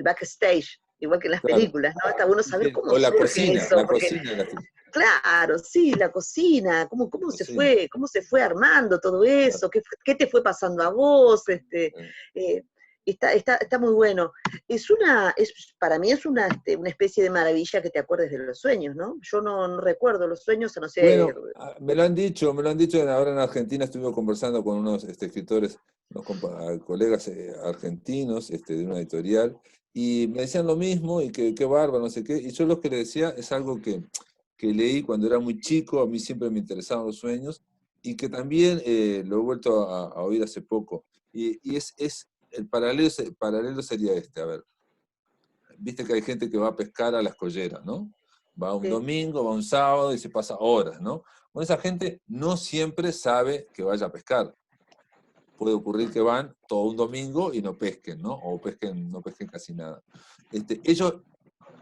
backstage, igual que en las Claro. películas, ¿no? Está bueno saber Sí, cómo o surge eso, la porque, cocina de la claro, sí, la cocina, cocina. cómo se fue armando todo Claro. eso, qué te fue pasando a vos, Eh, eh, está muy bueno. Para mí es una especie de maravilla que te acuerdes de los sueños, ¿no? Yo no recuerdo los sueños, no sé. Bueno, me lo han dicho, ahora en Argentina estuve conversando con unos escritores, colegas argentinos de una editorial, y me decían lo mismo, y que qué bárbaro, no sé qué, y yo lo que les decía es algo que leí cuando era muy chico, a mí siempre me interesaban los sueños, y que también lo he vuelto a oír hace poco, y el paralelo sería a ver, viste que hay gente que va a pescar a la escollera, ¿no? Va un Sí. domingo, va un sábado y se pasa horas, ¿no? Bueno, esa gente no siempre sabe que vaya a pescar. Puede ocurrir que van todo un domingo y no pesquen, ¿no? O no pesquen casi nada.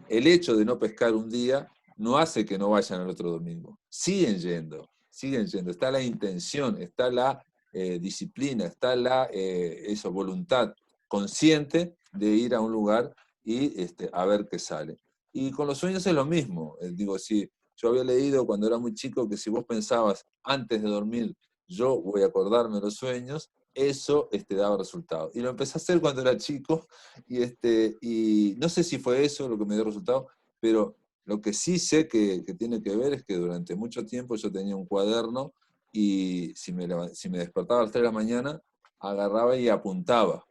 El hecho de no pescar un día no hace que no vayan al otro domingo. Siguen yendo, siguen yendo. Está la intención, está la disciplina, está la voluntad consciente de ir a un lugar y a ver qué sale. Y con los sueños es lo mismo. Digo, si yo había leído cuando era muy chico que si vos pensabas antes de dormir, yo voy a acordarme de los sueños, eso daba resultado. Y lo empecé a hacer cuando era chico y no sé si fue eso lo que me dio resultado, pero lo que sí sé que tiene que ver es que durante mucho tiempo yo tenía un cuaderno y si me despertaba a las 3 de la mañana, agarraba y apuntaba.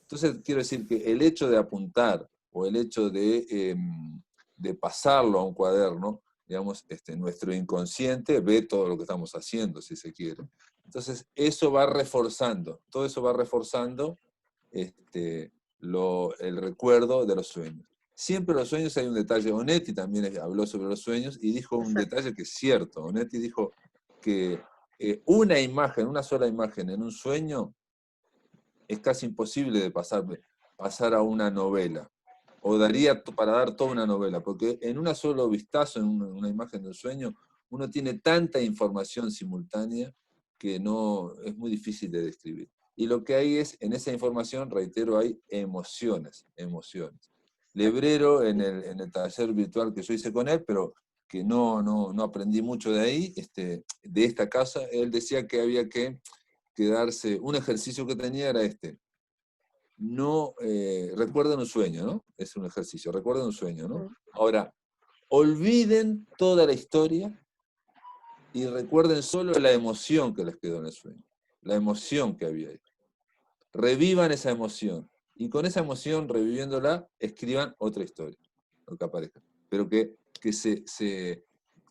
Entonces, quiero decir que el hecho de apuntar o el hecho de pasarlo a un cuaderno, digamos, nuestro inconsciente ve todo lo que estamos haciendo, si se quiere. Entonces, eso va reforzando, todo eso va reforzando el recuerdo de los sueños. Siempre los sueños hay un detalle. Onetti también habló sobre los sueños y dijo un Exacto. detalle que es cierto. Onetti dijo que una sola imagen en un sueño es casi imposible de pasar a una novela, o daría para dar toda una novela, porque en un solo vistazo, en una imagen del sueño, uno tiene tanta información simultánea que no es muy difícil de describir. Y lo que hay es, en esa información, reitero, hay emociones, emociones. Lebrero en el taller virtual que yo hice con él, pero que no aprendí mucho de ahí, de esta casa, él decía que había que quedarse, un ejercicio que tenía era no, recuerden un sueño, ¿no? Es un ejercicio, recuerden un sueño, ¿no? Ahora, olviden toda la historia y recuerden solo la emoción que les quedó en el sueño, la emoción que había ahí. Revivan esa emoción, y con esa emoción, reviviéndola, escriban otra historia, lo que aparezca. Pero que se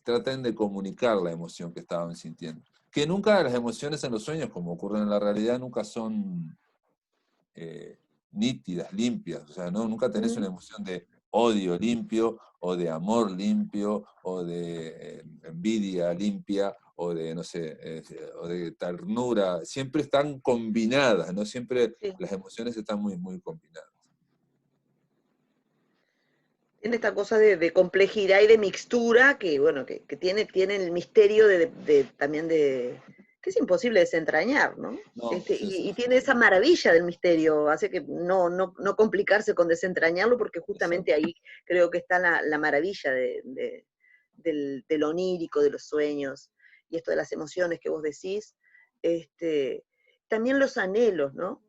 traten de comunicar la emoción que estaban sintiendo. Que nunca las emociones en los sueños, como ocurren en la realidad, nunca son nítidas, limpias. O sea, ¿no? Nunca tenés una emoción de odio limpio, o de amor limpio, o de envidia limpia, o de, no sé, o de ternura. Siempre están combinadas, ¿no? Siempre Sí. las emociones están muy, muy combinadas. Tiene esta cosa de complejidad y de mixtura que, bueno, que tiene el misterio también que es imposible desentrañar, ¿no? No, sí, sí, Y tiene esa maravilla del misterio, hace que no complicarse con desentrañarlo, porque justamente exacto. ahí creo que está la maravilla de lo onírico, de los sueños, y esto de las emociones que vos decís, también los anhelos, ¿no?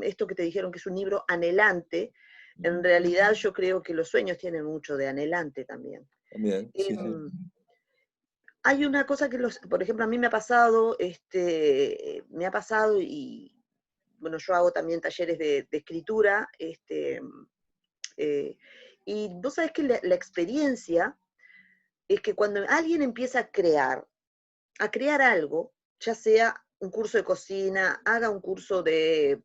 Esto que te dijeron que es un libro anhelante, en realidad yo creo que los sueños tienen mucho de anhelante también. También, sí, sí. Hay una cosa que, por ejemplo, a mí me ha pasado y, bueno, yo hago también talleres de escritura, eh, y vos sabés que la experiencia es que cuando alguien empieza a crear algo, ya sea un curso de cocina, haga un curso de,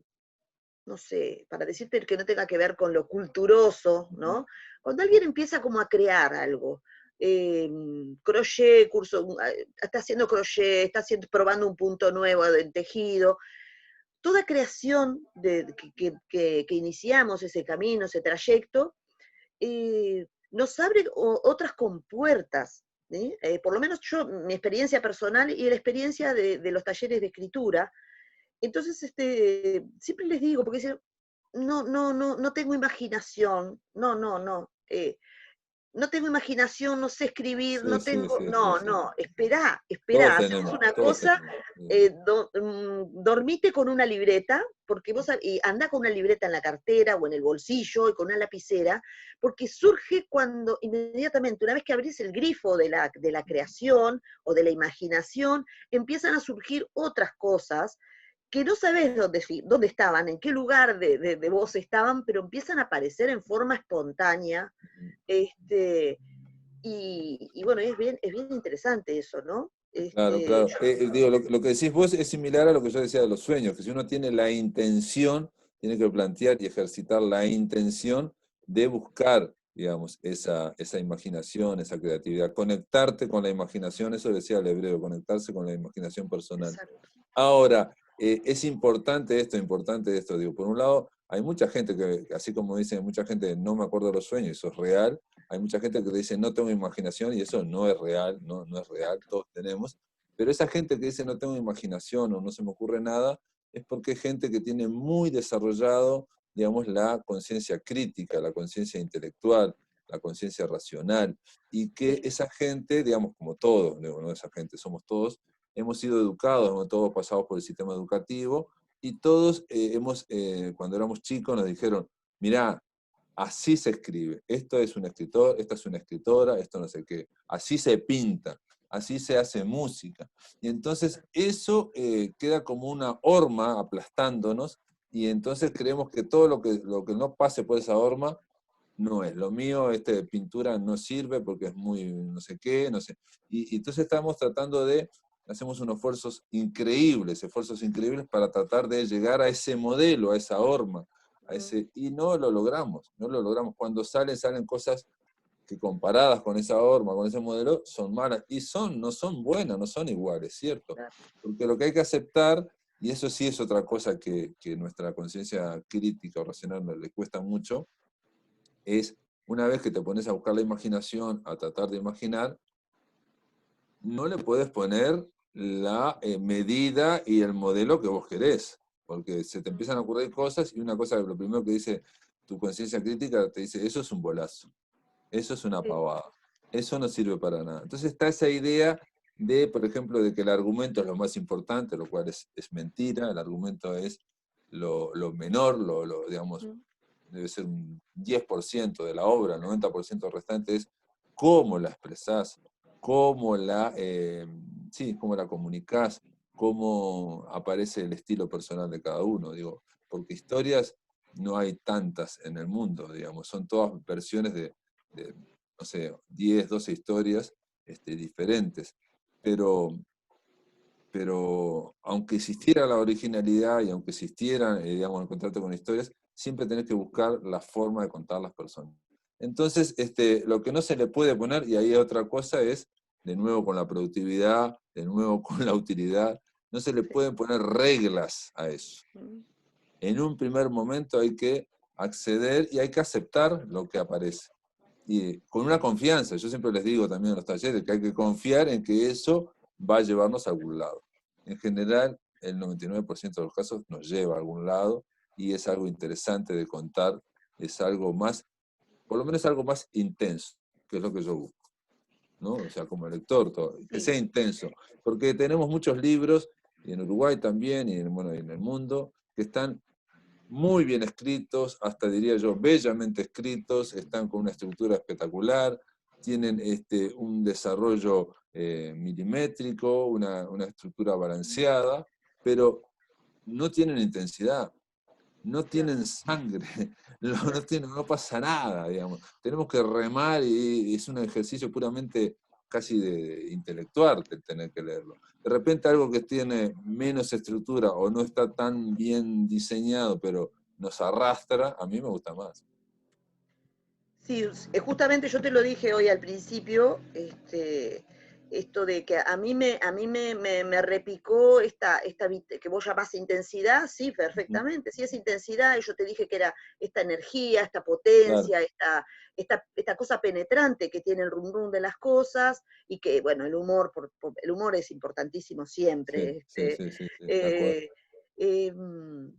no sé, para decirte que no tenga que ver con lo culturoso, ¿no? Cuando alguien empieza como a crear algo, crochet, está haciendo crochet, probando un punto nuevo del tejido, toda creación que iniciamos ese camino, ese trayecto, nos abre otras compuertas. ¿Sí? Por lo menos yo, mi experiencia personal y la experiencia de los talleres de escritura, entonces siempre les digo, porque dicen, no tengo imaginación, no tengo imaginación, no sé escribir, Sí, sí, sí, sí, sí. esperá, hacemos una Todos cosa, tenemos. dormite con una libreta, porque y anda con una libreta en la cartera o en el bolsillo y con una lapicera, porque surge cuando inmediatamente, una vez que abrís el grifo de la creación o de la imaginación, empiezan a surgir otras cosas que no sabés dónde estaban, en qué lugar de vos estaban, pero empiezan a aparecer en forma espontánea. Y bueno, es bien interesante eso, ¿no? Claro, claro. Digo, lo que decís vos es similar a lo que yo decía de los sueños, que si uno tiene la intención, tiene que plantear y ejercitar la intención de buscar, digamos, esa imaginación, esa creatividad, conectarte con la imaginación, eso decía el hebreo, conectarse con la imaginación personal. Exacto. Ahora, es importante esto, digo, por un lado, hay mucha gente que, así como dicen mucha gente, no me acuerdo de los sueños, eso es real, hay mucha gente que dice, no tengo imaginación, y eso no es real, no es real, todos tenemos, pero esa gente que dice, no tengo imaginación o no se me ocurre nada, es porque es gente que tiene muy desarrollado, digamos, la conciencia crítica, la conciencia intelectual, la conciencia racional, y que Sí, esa gente, digamos, como todos, digo, no esa gente, somos todos, hemos sido educados, hemos todos pasado por el sistema educativo, y todos cuando éramos chicos nos dijeron, mirá, así se escribe, esto es un escritor, esta es una escritora, esto no sé qué, así se pinta, así se hace música. Y entonces eso queda como una horma aplastándonos, y entonces creemos que todo lo que no pase por esa horma no es. Lo mío, de pintura no sirve porque es muy no sé qué, no sé. Y entonces estamos tratando hacemos unos esfuerzos increíbles para tratar de llegar a ese modelo, a esa horma, y no lo logramos, no lo logramos. Cuando salen cosas que comparadas con esa horma, con ese modelo, son malas, y no son buenas, no son iguales, ¿cierto? claro. Porque lo que hay que aceptar, y eso sí es otra cosa que nuestra conciencia crítica o racional le cuesta mucho, es una vez que te pones a buscar la imaginación, a tratar de imaginar, no le puedes poner la medida y el modelo que vos querés, porque se te empiezan a ocurrir cosas, y una cosa, lo primero que dice tu conciencia crítica te dice, eso es un bolazo, eso es una Sí. pavada, eso no sirve para nada. Entonces está esa idea de, por ejemplo, de que el argumento es lo más importante, lo cual es mentira, el argumento es lo menor, digamos, Mm. debe ser un 10% de la obra, el 90% restante es cómo la expresás, cómo sí, cómo la comunicás, cómo aparece el estilo personal de cada uno, digo, porque historias no hay tantas en el mundo, digamos, son todas versiones de, no sé, 10, 12 historias diferentes, pero aunque existiera la originalidad y aunque existiera, digamos, el contrato con historias, siempre tenés que buscar la forma de contar las personas. Entonces, lo que no se le puede poner, y ahí otra cosa es, de nuevo con la productividad, de nuevo con la utilidad, no se le Sí. pueden poner reglas a eso. Mm. En un primer momento hay que acceder y hay que aceptar lo que aparece. Y con una confianza, yo siempre les digo también en los talleres que hay que confiar en que eso va a llevarnos a algún lado. En general, el 99% de los casos nos lleva a algún lado y es algo interesante de contar, es algo más, por lo menos algo más intenso, que es lo que yo busco, ¿no? O sea, como lector, que Sí. sea intenso, porque tenemos muchos libros, y en Uruguay también, bueno, y en el mundo, que están muy bien escritos, hasta diría yo, bellamente escritos, están con una estructura espectacular, tienen un desarrollo milimétrico, una estructura balanceada, pero no tienen intensidad, no Claro. tienen sangre, no pasa nada, digamos. Tenemos que remar y es un ejercicio puramente casi de intelectual tener que leerlo. De repente algo que tiene menos estructura o no está tan bien diseñado, pero nos arrastra, a mí me gusta más. Sí, justamente yo te lo dije hoy al principio, esto de que a mí me repicó que vos llamás intensidad, sí, Ujú. perfectamente, sí es intensidad, y yo te dije que era esta energía, esta Claro, potencia, esta cosa penetrante que tiene el rum rum de las cosas, y que, bueno, el humor es importantísimo sí, siempre, sí, sí, sí, sí, de acuerdo. eh, em,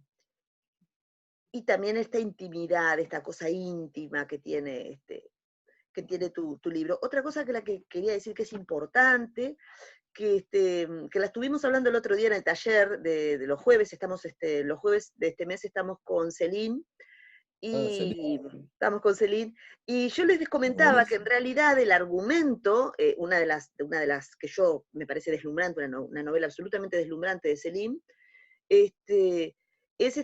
y también esta intimidad, esta cosa íntima que tiene tu libro. Otra cosa que quería decir que es importante, que la estuvimos hablando el otro día en el taller de los jueves, los jueves de este mes estamos con Celine, Ah, Celine, y yo les comentaba que en buenísimo. realidad el argumento, una de las que yo me parece deslumbrante, una novela absolutamente deslumbrante de Celine, este, es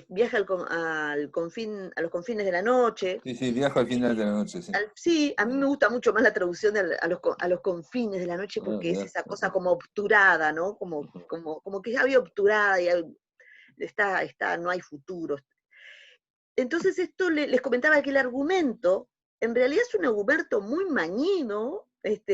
viaje a los confines de la noche. Sí, sí, viajo al final de la noche, sí. Sí, a mí me gusta mucho más la traducción a los confines de la noche, Ah, porque es mirá, esa cosa ajá, como obturada, ¿no? Como, ujú. como, como que ya había obturada y no hay futuro. Entonces esto les comentaba que el argumento en realidad es un argumento muy mañino,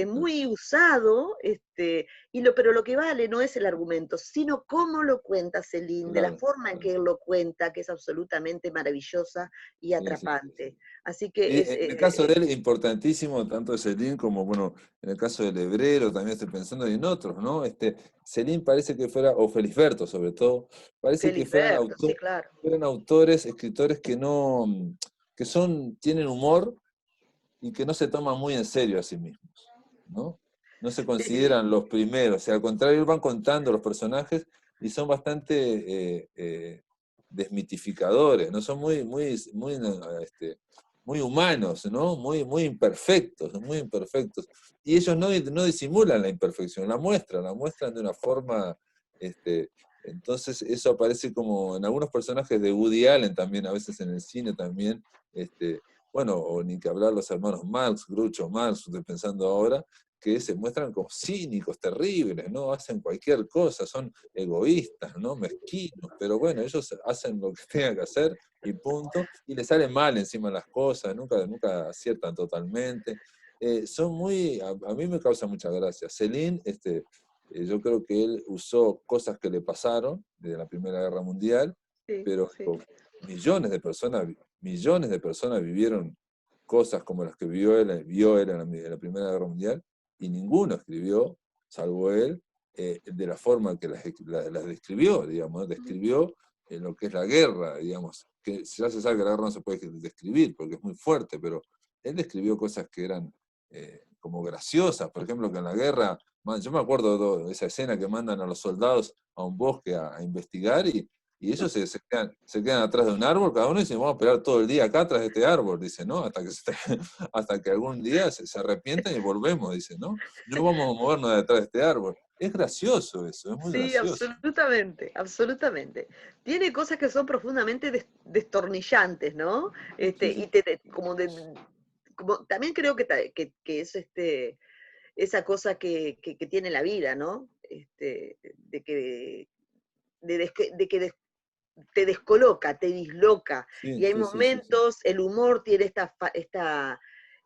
muy usado, pero lo que vale no es el argumento, sino cómo lo cuenta Celine, de la Claro, forma en claro. que él lo cuenta, que es absolutamente maravillosa y Sí, sí, sí, sí. atrapante. Así que Sí, en el caso de él, importantísimo, tanto Celine como, bueno, en el caso del Hebrero, también estoy pensando y en otros, ¿no? Celine parece que fuera, o Felisberto sobre todo, parece que Felisberto, sí, claro. fueran autores, escritores que no, tienen humor y que no se toman muy en serio a sí mismos, ¿no? No se Eh, consideran los primeros, o sea, al contrario, van contando los personajes y son bastante desmitificadores, ¿no? Son muy humanos, ¿no? Muy imperfectos, muy imperfectos. Y ellos no disimulan la imperfección, la muestran de una forma, este, entonces eso aparece como en algunos personajes de Woody Allen también, a veces en el cine también, bueno, o ni que hablar los hermanos Marx, Groucho Marx, estoy pensando ahora, que se muestran como cínicos, terribles, ¿no? Hacen cualquier cosa, son egoístas, ¿no? Mezquinos, pero bueno, ellos hacen lo que tengan que hacer y punto, y les salen mal encima las cosas, nunca aciertan totalmente. Son a mí me causa mucha gracia. Celine, yo creo que él usó cosas que le pasaron desde la Primera Guerra Mundial, sí, pero sí. millones de personas vivieron cosas como las que vio él en la Primera Guerra Mundial, y ninguno escribió, salvo él, de la forma que las describió, digamos, ¿no? Describió lo que es la guerra, digamos, que ya se sabe que la guerra no se puede describir porque es muy fuerte, pero él describió cosas que eran como graciosas, por ejemplo, que en la guerra, yo me acuerdo de esa escena que mandan a los soldados a un bosque a investigar y ellos se quedan atrás de un árbol, cada uno dice, vamos a esperar todo el día acá atrás de este árbol, dice, ¿no? Hasta que algún día se arrepientan y volvemos, dice, ¿no? No vamos a movernos de detrás de este árbol. Es gracioso eso, es muy Sí, gracioso. absolutamente, absolutamente. Tiene cosas que son profundamente destornillantes, ¿no? Sí, Y sí, como, también creo que es esa cosa que tiene la vida, ¿no? Te descoloca, te disloca. sí, Y hay sí, sí, sí, sí. momentos, el humor tiene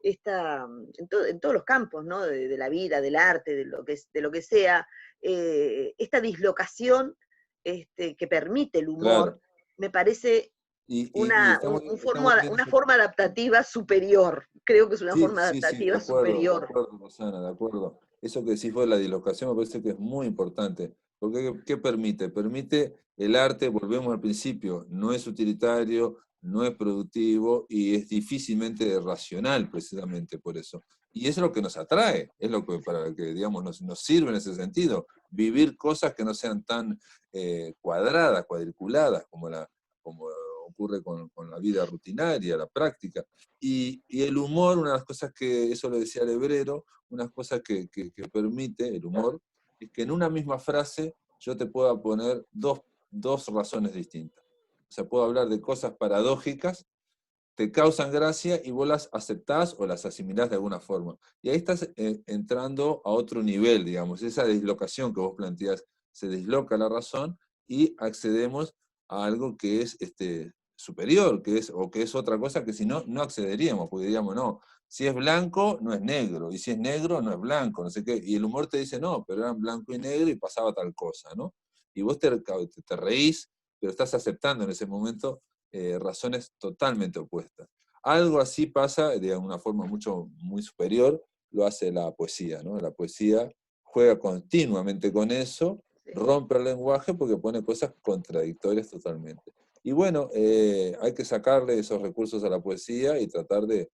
en todos los campos, ¿no? De la vida, del arte, de lo que sea, esta dislocación que permite el Claro. humor, me parece Y está muy bien una eso. forma adaptativa superior. Creo que es una Sí, forma sí, sí, adaptativa de superior. acuerdo, Rosana, de acuerdo. Eso que decís vos de la dislocación me parece que es muy importante, porque ¿qué permite? Permite el arte, volvemos al principio, no es utilitario, no es productivo y es difícilmente racional precisamente por eso. Y eso es lo que nos atrae, es lo que para que digamos nos sirve en ese sentido, vivir cosas que no sean tan cuadradas, cuadriculadas como ocurre con la vida rutinaria, la práctica. Y el humor, una de las cosas que, eso lo decía Lebrero, unas cosas que permite el humor, es que en una misma frase yo te pueda poner dos razones distintas. O sea, puedo hablar de cosas paradójicas, te causan gracia y vos las aceptás o las asimilás de alguna forma. Y ahí estás entrando a otro nivel, digamos, esa dislocación que vos planteás, se disloca la razón y accedemos a algo que es superior, o que es otra cosa que si no, no accederíamos, porque diríamos, no, si es blanco, no es negro, y si es negro, no es blanco, no sé qué. Y el humor te dice, no, pero eran blanco y negro y pasaba tal cosa, ¿no? Y vos te reís, pero estás aceptando en ese momento razones totalmente opuestas. Algo así pasa de una forma muy superior, lo hace la poesía, ¿no? La poesía juega continuamente con eso, Sí. rompe el lenguaje porque pone cosas contradictorias totalmente. Y bueno, hay que sacarle esos recursos a la poesía y tratar de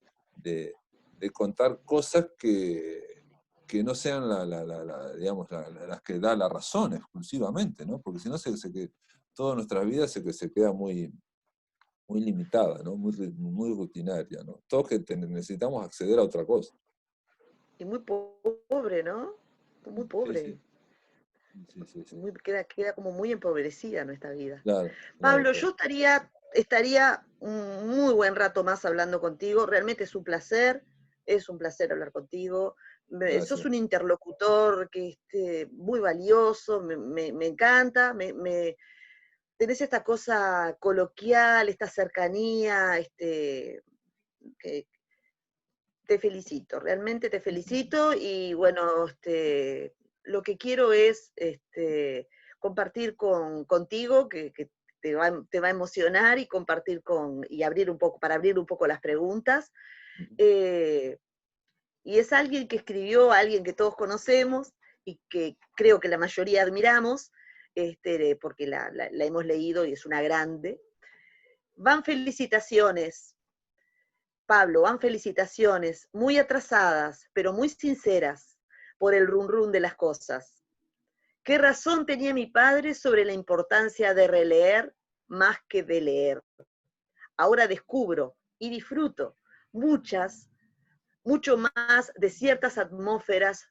contar cosas que no sean digamos, las que da la razón exclusivamente, ¿no? Porque si no, toda nuestra vida se queda muy limitada, ¿no? Muy rutinaria, ¿no? Todos necesitamos acceder a otra cosa. Y muy pobre, ¿no? Muy Sí, pobre. sí, sí, sí, sí. Queda como muy empobrecida nuestra vida. Claro, claro, Pablo, claro. yo estaría un muy buen rato más hablando contigo. Realmente es un placer hablar contigo. Sos Gracias. un interlocutor muy valioso, me encanta, tenés esta cosa coloquial, esta cercanía, que te felicito, realmente te felicito y bueno, lo que quiero es compartir contigo, que te va a emocionar y compartir y para abrir un poco las preguntas. Eh, y es alguien que escribió, alguien que todos conocemos y que creo que la mayoría admiramos, porque la hemos leído y es una grande. Van felicitaciones, Pablo, van felicitaciones, muy atrasadas, pero muy sinceras, por el run run de las cosas. ¿Qué razón tenía mi padre sobre la importancia de releer más que de leer? Ahora descubro y disfruto mucho más de ciertas atmósferas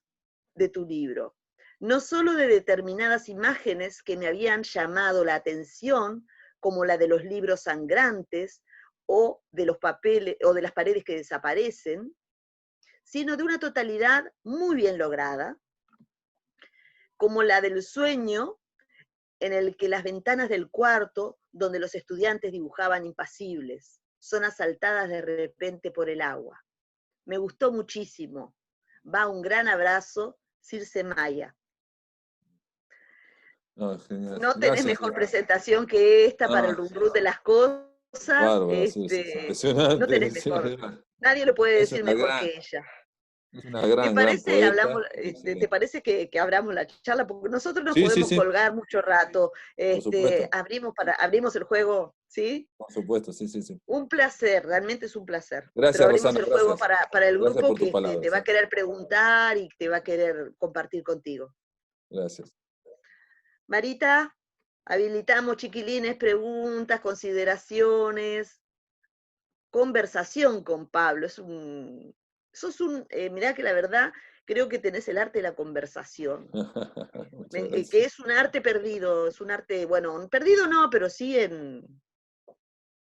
de tu libro. No solo de determinadas imágenes que me habían llamado la atención, como la de los libros sangrantes o de los papeles o de las paredes que desaparecen, sino de una totalidad muy bien lograda, como la del sueño en el que las ventanas del cuarto donde los estudiantes dibujaban impasibles son asaltadas de repente por el agua. Me gustó muchísimo. Va un gran abrazo, Circe Maya. No, genial. No tenés Gracias. mejor presentación que esta para el No, run run de las cosas. bárbaro, sí, es No tenés impresionante. Sí, mejor. Nadie lo puede ella es decir una mejor gran, que ella. Es una ¿Te gran, gran parece, hablamos, poeta y te excelente. parece que abramos la charla? Porque nosotros nos Sí, sí, podemos sí, colgar mucho rato. por supuesto, Abrimos el juego, ¿sí? por supuesto, sí, sí, sí. Un placer, realmente es un placer. Pero Gracias, abrimos Rosana, el juego gracias. para el Gracias grupo por tus que te palabras. va a querer preguntar y te va a querer compartir contigo. Gracias. Marita, habilitamos, chiquilines, preguntas, consideraciones, conversación con Pablo. Mirá que la verdad, creo que tenés el arte de la conversación, Muchas que gracias. es un arte perdido, es un arte, bueno, perdido no, pero sí en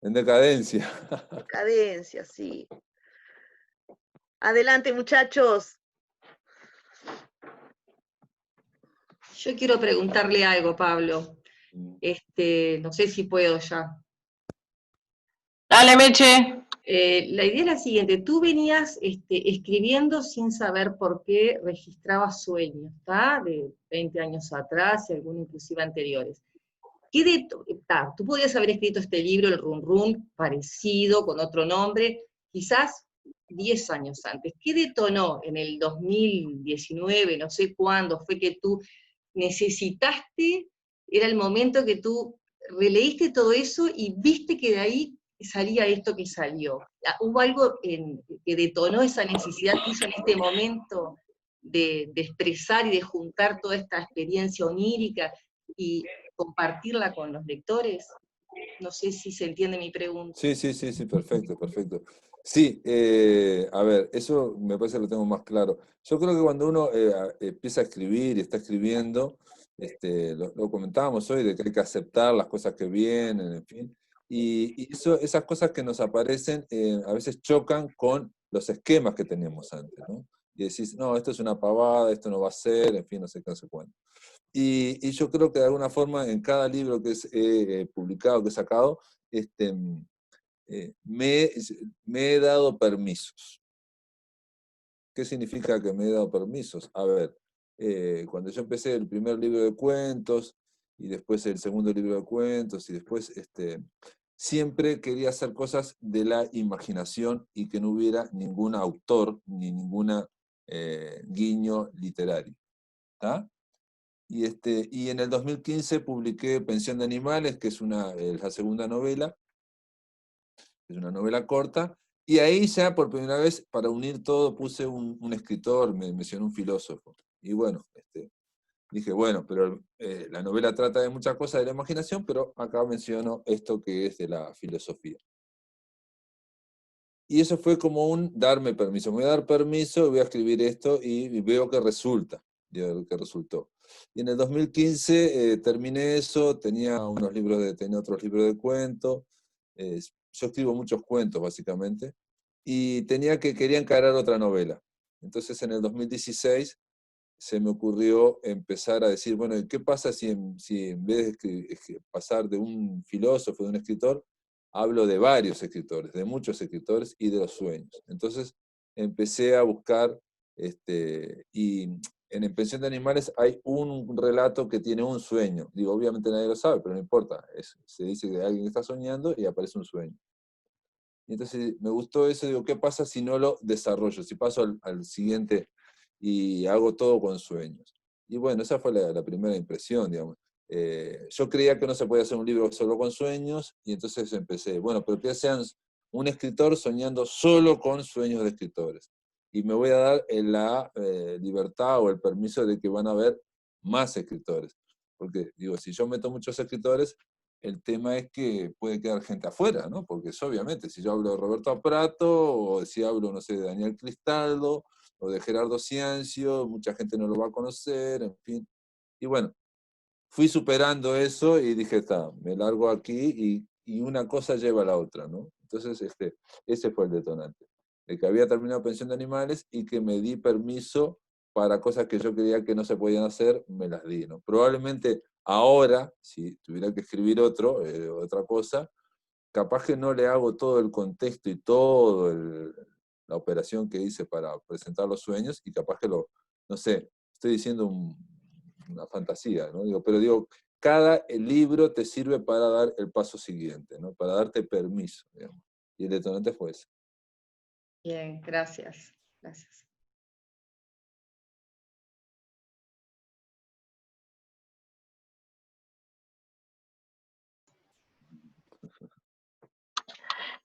En decadencia. decadencia, sí. Adelante, muchachos. Yo quiero preguntarle algo, Pablo. No sé si puedo ya. Dale, Meche. La idea es la siguiente, tú venías escribiendo sin saber por qué registrabas sueños, ¿está? De 20 años atrás y algunos inclusive anteriores. Tú podías haber escrito este libro, El Run Run, parecido, con otro nombre, quizás 10 años antes. ¿Qué detonó en el 2019, no sé cuándo, fue que tú necesitaste, era el momento que tú releíste todo eso y viste que de ahí salía esto que salió? ¿Hubo algo que detonó esa necesidad tuya en este momento de expresar y de juntar toda esta experiencia onírica y compartirla con los lectores? No sé si se entiende mi pregunta. Sí, sí, sí, sí, perfecto, perfecto. Sí, a ver, eso me parece que lo tengo más claro. Yo creo que cuando uno empieza a escribir y está escribiendo, lo comentábamos hoy, de que hay que aceptar las cosas que vienen, en fin, y esas cosas que nos aparecen a veces chocan con los esquemas que teníamos antes, ¿no? Y decís, no, esto es una pavada, esto no va a ser, en fin, no sé qué, no sé cuánto. Y yo creo que de alguna forma en cada libro que he publicado, que he sacado, este, eh, me, me he dado permisos. ¿Qué significa que me he dado permisos? A ver, cuando yo empecé el primer libro de cuentos, y después el segundo libro de cuentos, y después siempre quería hacer cosas de la imaginación y que no hubiera ningún autor ni ninguna guiño literario. ¿Tá? Y en el 2015 publiqué Pensión de Animales, que es la segunda novela, es una novela corta, y ahí ya por primera vez, para unir todo, puse un escritor, me mencionó un filósofo. Y bueno, dije, bueno, pero la novela trata de muchas cosas de la imaginación, pero acá menciono esto que es de la filosofía. Y eso fue como un darme permiso. Me voy a dar permiso, voy a escribir esto y veo que resulta, veo que resultó. Y en el 2015 terminé eso, tenía otros libros de cuentos. Yo escribo muchos cuentos, básicamente, y quería encarar otra novela. Entonces en el 2016 se me ocurrió empezar a decir, bueno, ¿qué pasa si en vez de pasar de un filósofo, de un escritor, hablo de varios escritores, de muchos escritores y de los sueños? Entonces empecé a buscar, y en Pensión de Animales hay un relato que tiene un sueño. Digo, obviamente nadie lo sabe, pero no importa. Se dice que alguien está soñando y aparece un sueño. Y entonces me gustó eso, digo, ¿qué pasa si no lo desarrollo? Si paso al siguiente y hago todo con sueños. Y bueno, esa fue la primera impresión, digamos. Yo creía que no se podía hacer un libro solo con sueños, y entonces empecé, bueno, pero que sean un escritor soñando solo con sueños de escritores. Y me voy a dar la libertad o el permiso de que van a haber más escritores. Porque, digo, si yo meto muchos escritores, el tema es que puede quedar gente afuera, ¿no? Porque es obviamente, si yo hablo de Roberto Prato, o si hablo, no sé, de Daniel Cristaldo, o de Gerardo Ciancio, mucha gente no lo va a conocer, en fin. Y bueno, fui superando eso y dije, está, me largo aquí y una cosa lleva a la otra, ¿no? Entonces, ese fue el detonante. De que había terminado Pensión de Animales y que me di permiso para cosas que yo creía que no se podían hacer, me las di, ¿no? Probablemente ahora, si tuviera que escribir otra cosa, capaz que no le hago todo el contexto y la operación que hice para presentar los sueños, y capaz que no sé, estoy diciendo una fantasía, ¿no? Pero digo, cada libro te sirve para dar el paso siguiente, ¿no? Para darte permiso, digamos. Y el detonante fue ese. Bien, gracias. Gracias.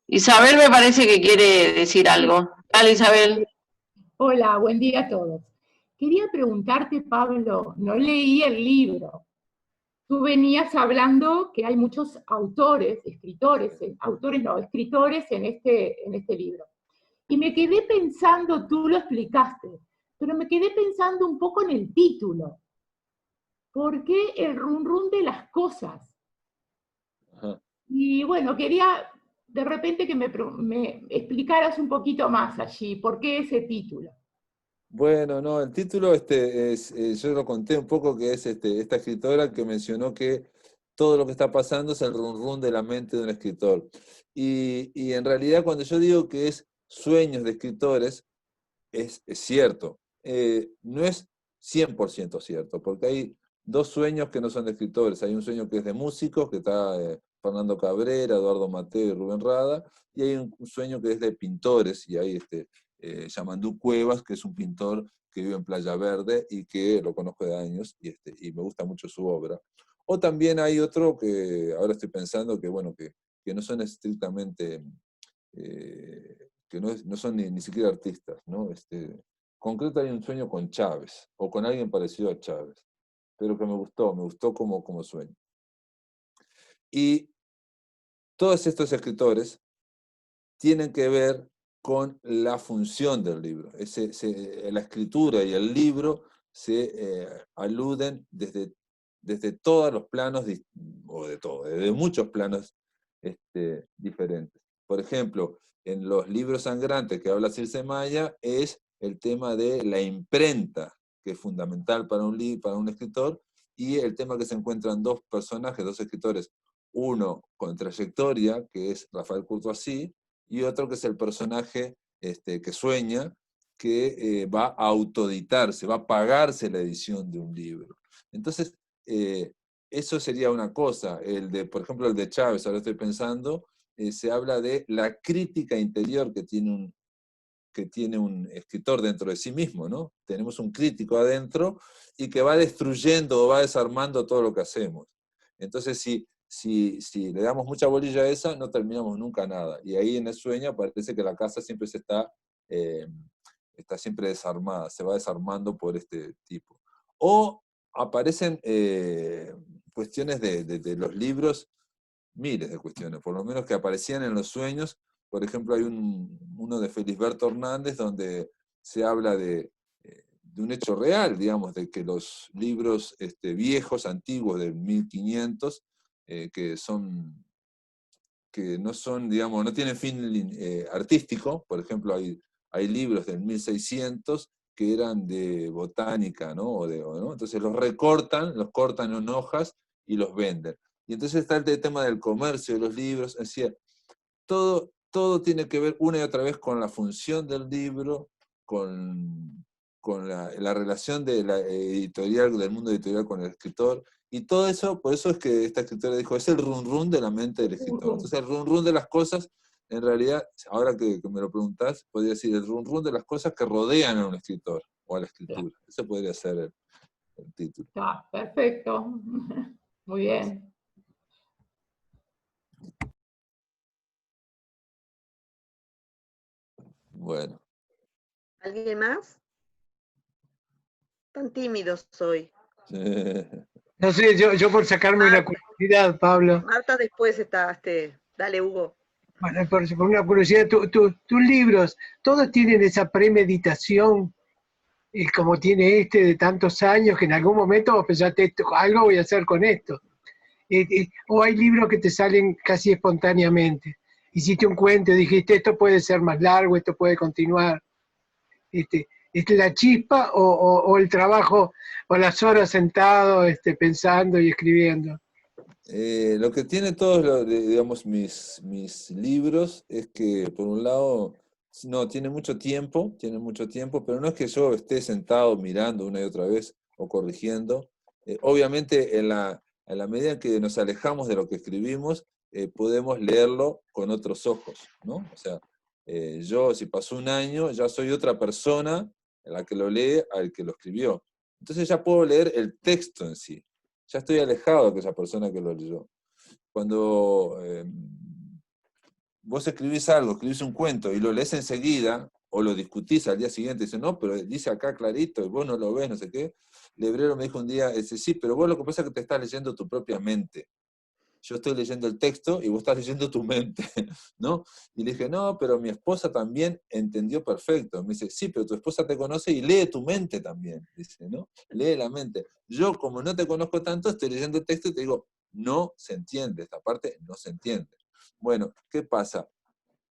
Isabel me parece que quiere decir algo. Dale, Isabel. Hola, buen día a todos. Quería preguntarte, Pablo, no leí el libro. Tú venías hablando que hay muchos autores, escritores, escritores en este libro. Y me quedé pensando, tú lo explicaste, pero me quedé pensando un poco en el título. ¿Por qué el run run de las cosas? Ajá. Y bueno, quería de repente que me explicaras un poquito más allí, ¿por qué ese título? Bueno, no, el título yo lo conté un poco, que es esta escritora que mencionó que todo lo que está pasando es el run run de la mente de un escritor. Y en realidad cuando yo digo que es sueños de escritores, es cierto. No es 100% cierto, porque hay dos sueños que no son de escritores. Hay un sueño que es de músicos, que está Fernando Cabrera, Eduardo Mateo y Rubén Rada, y hay un sueño que es de pintores, y hay Yamandú Cuevas, que es un pintor que vive en Playa Verde y que lo conozco de años y me gusta mucho su obra. O también hay otro que ahora estoy pensando que, bueno, que no son estrictamente, que no son ni siquiera artistas, ¿no? Concreto hay un sueño con Chávez, o con alguien parecido a Chávez, pero que me gustó como sueño. Y todos estos escritores tienen que ver con la función del libro. La escritura y el libro se aluden desde todos los planos, desde muchos planos diferentes. Por ejemplo, en los libros sangrantes que habla Circe Maya es el tema de la imprenta, que es fundamental para un escritor, y el tema que se encuentran dos personajes, dos escritores, uno con trayectoria, que es Rafael Courtoisy, y otro que es el personaje que sueña, que va a autoeditarse, va a pagarse la edición de un libro. Entonces, eso sería una cosa. Por ejemplo, el de Chávez, ahora estoy pensando, se habla de la crítica interior que tiene un escritor dentro de sí mismo, ¿no? Tenemos un crítico adentro y que va destruyendo o va desarmando todo lo que hacemos. Entonces, si le damos mucha bolilla a esa, no terminamos nunca nada. Y ahí en el sueño parece que la casa siempre está siempre desarmada, se va desarmando por este tipo. O aparecen cuestiones de los libros, miles de cuestiones, por lo menos que aparecían en los sueños. Por ejemplo, hay uno de Felisberto Hernández donde se habla de un hecho real, digamos, de que los libros viejos, antiguos, de 1500, que no son, digamos, no tienen fin artístico. Por ejemplo, hay libros del 1600 que eran de botánica, ¿no? ¿no? Entonces los cortan en hojas y los venden. Y entonces está el tema del comercio de los libros, es decir, todo tiene que ver una y otra vez con la función del libro, con la relación de la editorial, del mundo editorial con el escritor, y todo eso, por eso es que esta escritora dijo, es el run run de la mente del escritor. Entonces el run run de las cosas, en realidad, ahora que me lo preguntás, podría decir el run run de las cosas que rodean a un escritor, o a la escritura. Ese podría ser el título. Está perfecto. Muy bien. Bueno. ¿Alguien más? Tan tímidos hoy. No sé, yo por sacarme una curiosidad, Pablo. Marta después está, dale Hugo. Bueno, por una curiosidad, tus libros, todos tienen esa premeditación, como tiene de tantos años, que en algún momento vos pensaste, algo voy a hacer con esto. O hay libros que te salen casi espontáneamente. Hiciste un cuento y dijiste, esto puede ser más largo, esto puede continuar. ¿Es la chispa o el trabajo o las horas sentado pensando y escribiendo? Lo que tiene todos digamos, mis libros es que, por un lado, no, tiene mucho tiempo, pero no es que yo esté sentado mirando una y otra vez o corrigiendo. Obviamente, en la medida en que nos alejamos de lo que escribimos, podemos leerlo con otros ojos, ¿no? O sea, yo, si pasó un año, ya soy otra persona la que lo lee al que lo escribió. Entonces ya puedo leer el texto en sí. Ya estoy alejado de aquella persona que lo leyó. Cuando vos escribís algo, escribís un cuento y lo lees enseguida, o lo discutís al día siguiente, y dices, no, pero dice acá clarito, y vos no lo ves, no sé qué. Lebrero me dijo un día, sí, pero vos lo que pasa es que te estás leyendo tu propia mente. Yo estoy leyendo el texto y vos estás leyendo tu mente, ¿no? Y le dije, no, pero mi esposa también entendió perfecto. Me dice, sí, pero tu esposa te conoce y lee tu mente también, dice, ¿no? Lee la mente. Yo, como no te conozco tanto, estoy leyendo el texto y te digo, no se entiende, esta parte no se entiende. Bueno, ¿qué pasa?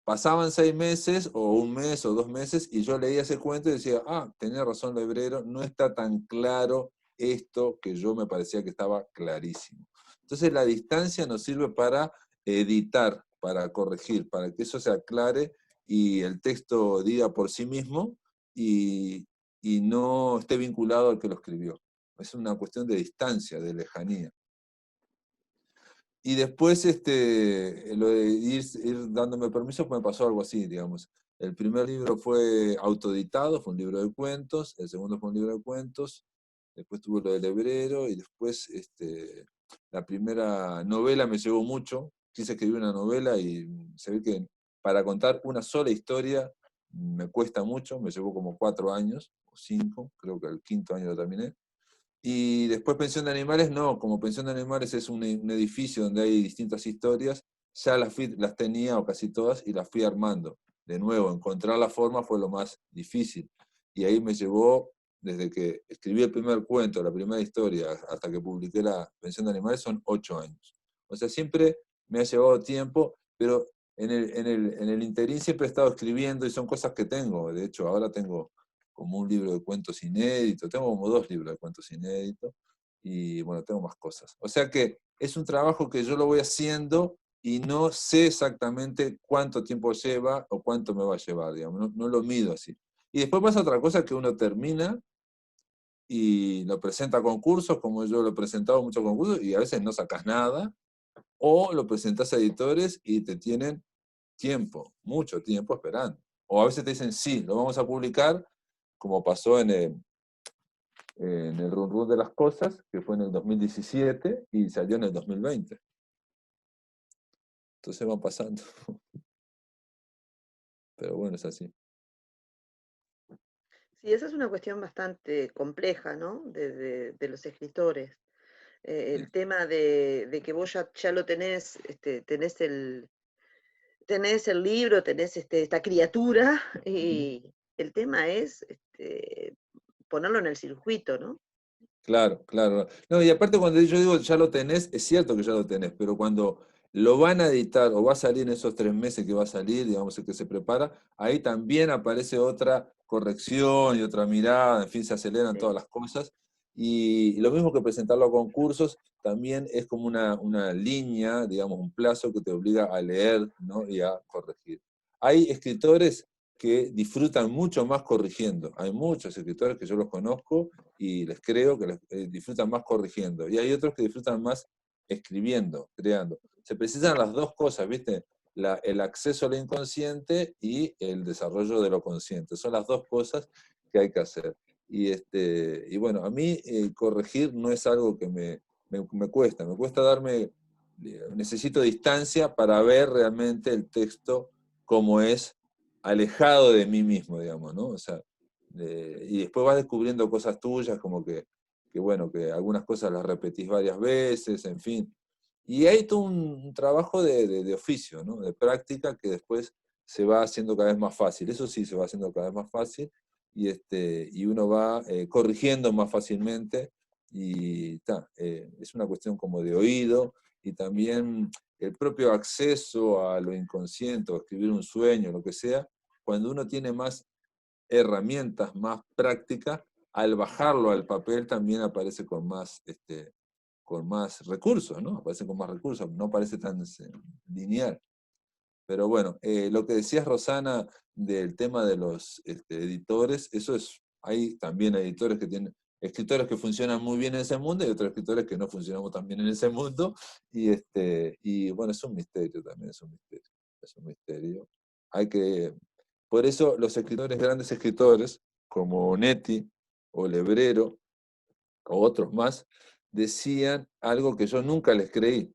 Pasaban 6 meses, o 1 mes, o 2 meses, y yo leía ese cuento y decía, tenía razón Lebrero, no está tan claro esto que yo me parecía que estaba clarísimo. Entonces la distancia nos sirve para editar, para corregir, para que eso se aclare y el texto diga por sí mismo y no esté vinculado al que lo escribió. Es una cuestión de distancia, de lejanía. Y después lo de ir dándome permiso, pues me pasó algo así, digamos. El primer libro fue autoeditado, fue un libro de cuentos, el segundo fue un libro de cuentos, después tuve lo del Lebrero, y después la primera novela me llevó mucho, quise escribir una novela y se ve que para contar una sola historia me cuesta mucho, me llevó como 4 años, o 5, creo que el 5.º año lo terminé. Y después Pensión de Animales, no, como Pensión de Animales es un edificio donde hay distintas historias, ya las tenía, o casi todas, y las fui armando. De nuevo, encontrar la forma fue lo más difícil. Y ahí me llevó, desde que escribí el primer cuento, la primera historia, hasta que publiqué la Pensión de Animales, son 8 años. O sea, siempre me ha llevado tiempo, pero en el interín siempre he estado escribiendo, y son cosas que tengo. De hecho, ahora tengo como un libro de cuentos inédito, tengo como 2 libros de cuentos inéditos, y bueno, tengo más cosas. O sea que es un trabajo que yo lo voy haciendo y no sé exactamente cuánto tiempo lleva o cuánto me va a llevar, digamos, no lo mido así. Y después pasa otra cosa, que uno termina y lo presenta a concursos, como yo lo he presentado a muchos concursos, y a veces no sacas nada, o lo presentas a editores y te tienen tiempo, mucho tiempo esperando. O a veces te dicen, sí, lo vamos a publicar, como pasó en el Run Run de las Cosas, que fue en el 2017 y salió en el 2020. Entonces van pasando. Pero bueno, es así. Sí, esa es una cuestión bastante compleja, ¿no? De los escritores. Sí. El tema de que vos ya lo tenés, tenés el libro, tenés esta criatura, y el tema es ponerlo en el circuito, ¿no? Claro, claro. No, y aparte cuando yo digo ya lo tenés, es cierto que ya lo tenés, pero cuando lo van a editar o va a salir en esos 3 meses que va a salir, digamos, el que se prepara, ahí también aparece otra corrección y otra mirada, en fin, se aceleran todas las cosas. Y lo mismo que presentarlo a concursos, también es como una línea, digamos, un plazo que te obliga a leer, ¿no? Y a corregir. Hay escritores que disfrutan mucho más corrigiendo. Hay muchos escritores que yo los conozco y les creo que disfrutan más corrigiendo. Y hay otros que disfrutan más escribiendo, creando. Se precisan las dos cosas, ¿viste? El acceso al inconsciente y el desarrollo de lo consciente. Son las dos cosas que hay que hacer. Y bueno, a mí corregir no es algo que me cuesta darme, necesito distancia para ver realmente el texto como es, alejado de mí mismo, digamos, ¿no? O sea, y después vas descubriendo cosas tuyas, como que bueno, que algunas cosas las repetís varias veces, en fin. Y hay todo un trabajo de oficio, ¿no? De práctica, que después se va haciendo cada vez más fácil. Eso sí, se va haciendo cada vez más fácil, y uno va corrigiendo más fácilmente, y es una cuestión como de oído, y también el propio acceso a lo inconsciente, o escribir un sueño, lo que sea, cuando uno tiene más herramientas, más prácticas, al bajarlo al papel también aparece con más recursos, ¿no? Aparece con más recursos, no parece tan lineal. Pero bueno, lo que decías, Rosana, del tema de los editores, eso es, hay también editores que tienen, escritores que funcionan muy bien en ese mundo, y otros escritores que no funcionamos tan bien en ese mundo, y bueno, es un misterio también, es un misterio. Por eso los escritores, grandes escritores, como Netti, o Lebrero, o otros más, decían algo que yo nunca les creí,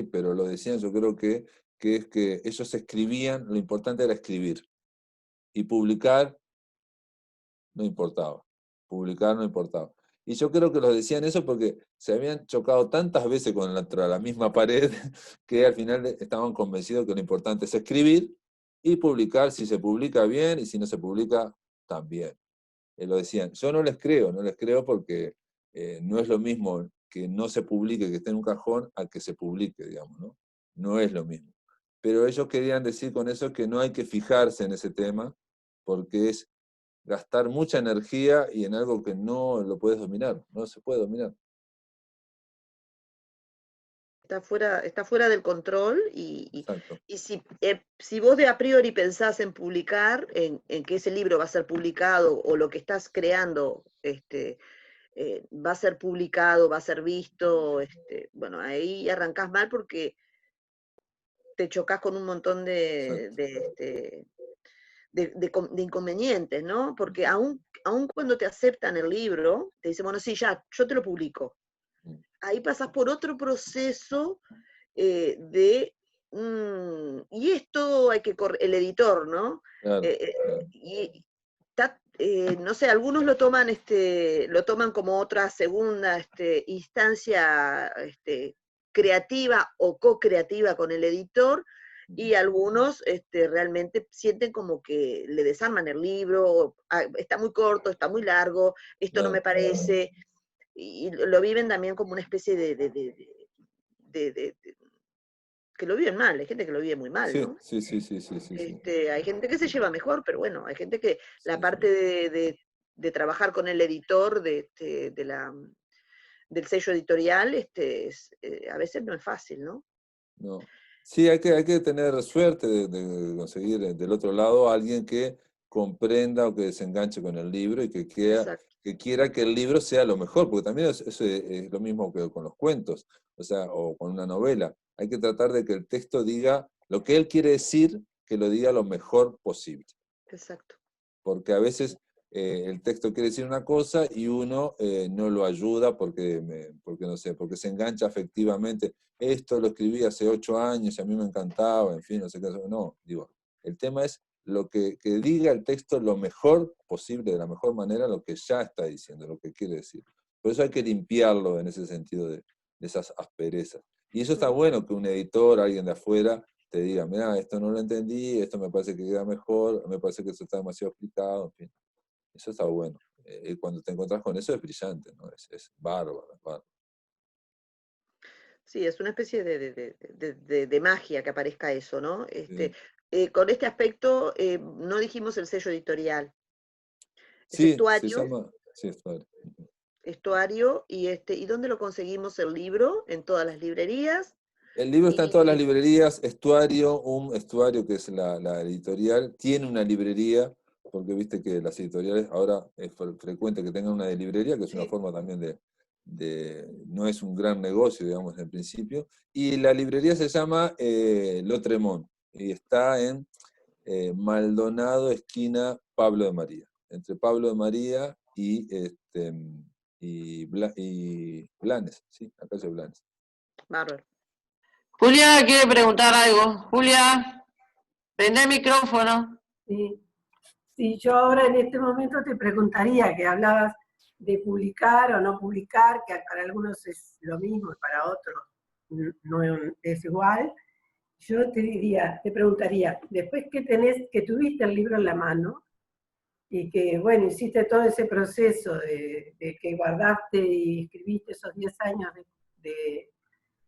pero lo decían, yo creo que que es que ellos escribían, lo importante era escribir, y publicar no importaba, publicar no importaba. Y yo creo que los decían eso porque se habían chocado tantas veces contra la misma pared que al final estaban convencidos que lo importante es escribir y publicar, si se publica bien, y si no se publica, también. Lo decían. Yo no les creo porque no es lo mismo que no se publique, que esté en un cajón, a que se publique, digamos, ¿no? No es lo mismo. Pero ellos querían decir con eso que no hay que fijarse en ese tema, porque es gastar mucha energía y en algo que no lo puedes dominar, no se puede dominar. Está fuera del control y Exacto. si vos de a priori pensás en publicar, en que ese libro va a ser publicado o lo que estás creando va a ser publicado, va a ser visto, bueno, ahí arrancás mal porque te chocas con un montón de inconvenientes, ¿no? Porque aún cuando te aceptan el libro, te dicen, bueno, sí, ya, yo te lo publico. Ahí pasas por otro proceso y esto hay que el editor, ¿no? Claro, Y no sé, algunos lo toman como otra segunda instancia creativa o co-creativa con el editor, y algunos realmente sienten como que le desarman el libro, está muy corto, está muy largo, esto no me parece, y lo viven también como una especie que lo viven mal, hay gente que lo vive muy mal, ¿no? Sí. Hay gente que se lleva mejor, pero bueno, hay gente que la Sí, parte de trabajar con el editor del sello editorial a veces no es fácil, ¿no? No. Sí, hay que tener suerte de conseguir del otro lado a alguien que comprenda o que se enganche con el libro y que Exacto. quiera que el libro sea lo mejor, porque también eso es lo mismo que con los cuentos, o sea, o con una novela. Hay que tratar de que el texto diga lo que él quiere decir, que lo diga lo mejor posible. Exacto. Porque a veces el texto quiere decir una cosa y uno no lo ayuda porque no sé, porque se engancha afectivamente. Esto lo escribí hace 8 años y a mí me encantaba, en fin, no sé qué. No, digo, el tema es lo que diga el texto lo mejor posible, de la mejor manera, lo que ya está diciendo, lo que quiere decir. Por eso hay que limpiarlo en ese sentido de esas asperezas. Y eso está bueno que un editor, alguien de afuera, te diga, mira, esto no lo entendí, esto me parece que queda mejor, me parece que eso está demasiado explicado, en fin. Eso está bueno. Y cuando te encontrás con eso es brillante, ¿no? Es bárbaro, es bárbaro. Sí, es una especie de magia que aparezca eso, ¿no? Sí, Con este aspecto, no dijimos el sello editorial. Es sí, se Estuario, llama, sí, Estuario. ¿y dónde lo conseguimos el libro? En todas las librerías. El libro está en todas las Y librerías. Estuario, que es la editorial, tiene una librería, porque viste que las editoriales ahora es frecuente que tengan una de librería, que es una sí, forma también no es un gran negocio, digamos, en principio. Y la librería se llama Lotremont, y está en Maldonado, esquina Pablo de María. Entre Pablo de María y Blanes, ¿sí? La calle Blanes. bárbaro. Julia quiere preguntar algo. Julia, prende el micrófono. Sí. Sí, yo ahora en este momento te preguntaría, que hablabas de publicar o no publicar, que para algunos es lo mismo y para otros no es igual. Yo te preguntaría, después que tuviste el libro en la mano y que, bueno, hiciste todo ese proceso de que guardaste y escribiste esos 10 años